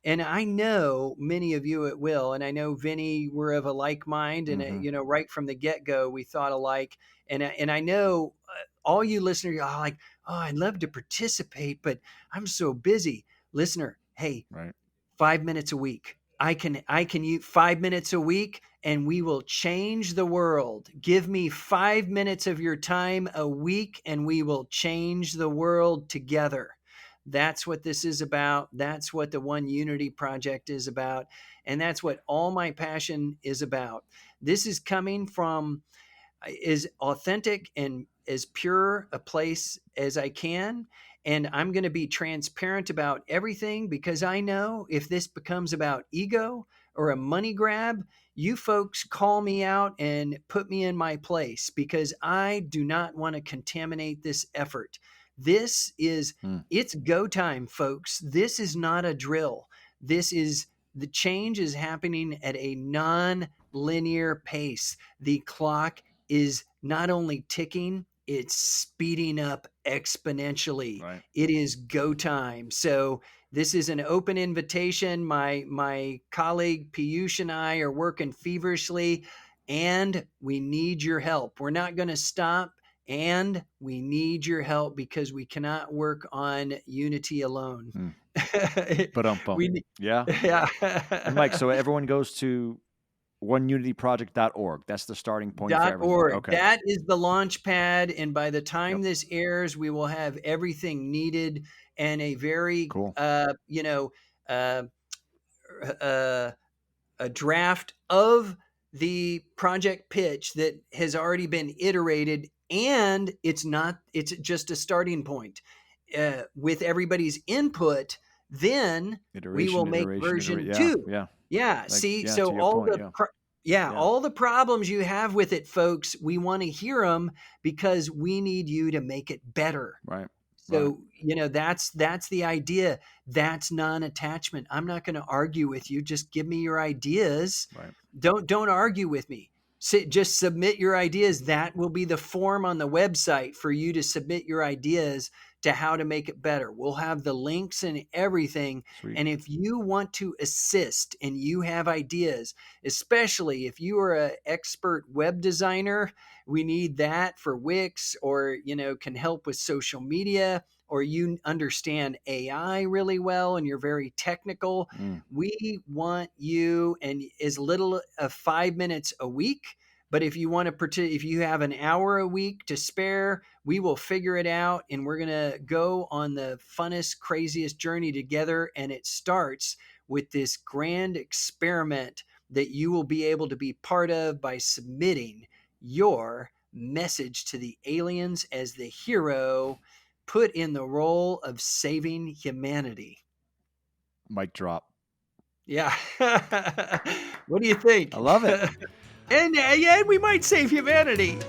and I know many of you it will, and I know Vinny, we're of a like mind, and Mm-hmm. right from the get go, we thought alike, and I know all you listeners are like, oh, I'd love to participate, but I'm so busy. Listener, hey, Right. 5 minutes a week. I can use 5 minutes a week and we will change the world. Give me 5 minutes of your time a week and we will change the world together. That's what this is about. That's what the One Unity Project is about. And that's what all my passion is about. This is coming from as authentic and as pure a place as I can. and I'm going to be transparent about everything, because I know if this becomes about ego or a money grab, you folks call me out and put me in my place, because I do not want to contaminate this effort. This is Mm, It's go time, folks. This is not a drill. This is The change is happening at a non-linear pace. The clock is not only ticking, it's speeding up exponentially. right. It is go time. So this is an open invitation. My colleague Piyush and I are working feverishly, and we need your help. We're not going to stop, and we need your help, because we cannot work on unity alone. Mm. But we yeah. Yeah. And Mike, so everyone goes to oneunityproject.org. That's the starting point for Dot everything. org. Okay. That is the launch pad, and by the time Yep. this airs, we will have everything needed, and a very Cool. uh, uh, a draft of the project pitch that has already been iterated, and it's just a starting point. With everybody's input, then we will Iteration, make iteration, iterate. version Yeah. 2. Yeah. Yeah, Like, see, yeah, so to your point. Yeah. Yeah. all the problems you have with it, folks, we want to hear them, because we need you to make it better. Right. Right. So, that's the idea. That's non-attachment. I'm not going to argue with you. Just give me your ideas. Right. Don't argue with me. Just submit your ideas. That will be the form on the website for you to submit your ideas to how to make it better. We'll have the links and everything. Sweet. And if you want to assist and you have ideas, especially if you are an expert web designer, we need that for Wix, or can help with social media, or you understand AI really well and you're very technical. Mm. We want you, and as little of 5 minutes a week. But if you want to, if you have an hour a week to spare, we will figure it out, and we're gonna go on the funnest, craziest journey together. And it starts with this grand experiment that you will be able to be part of by submitting your message to the aliens as the hero put in the role of saving humanity. Mic drop. Yeah. What do you think? I love it. And yeah, we might save humanity.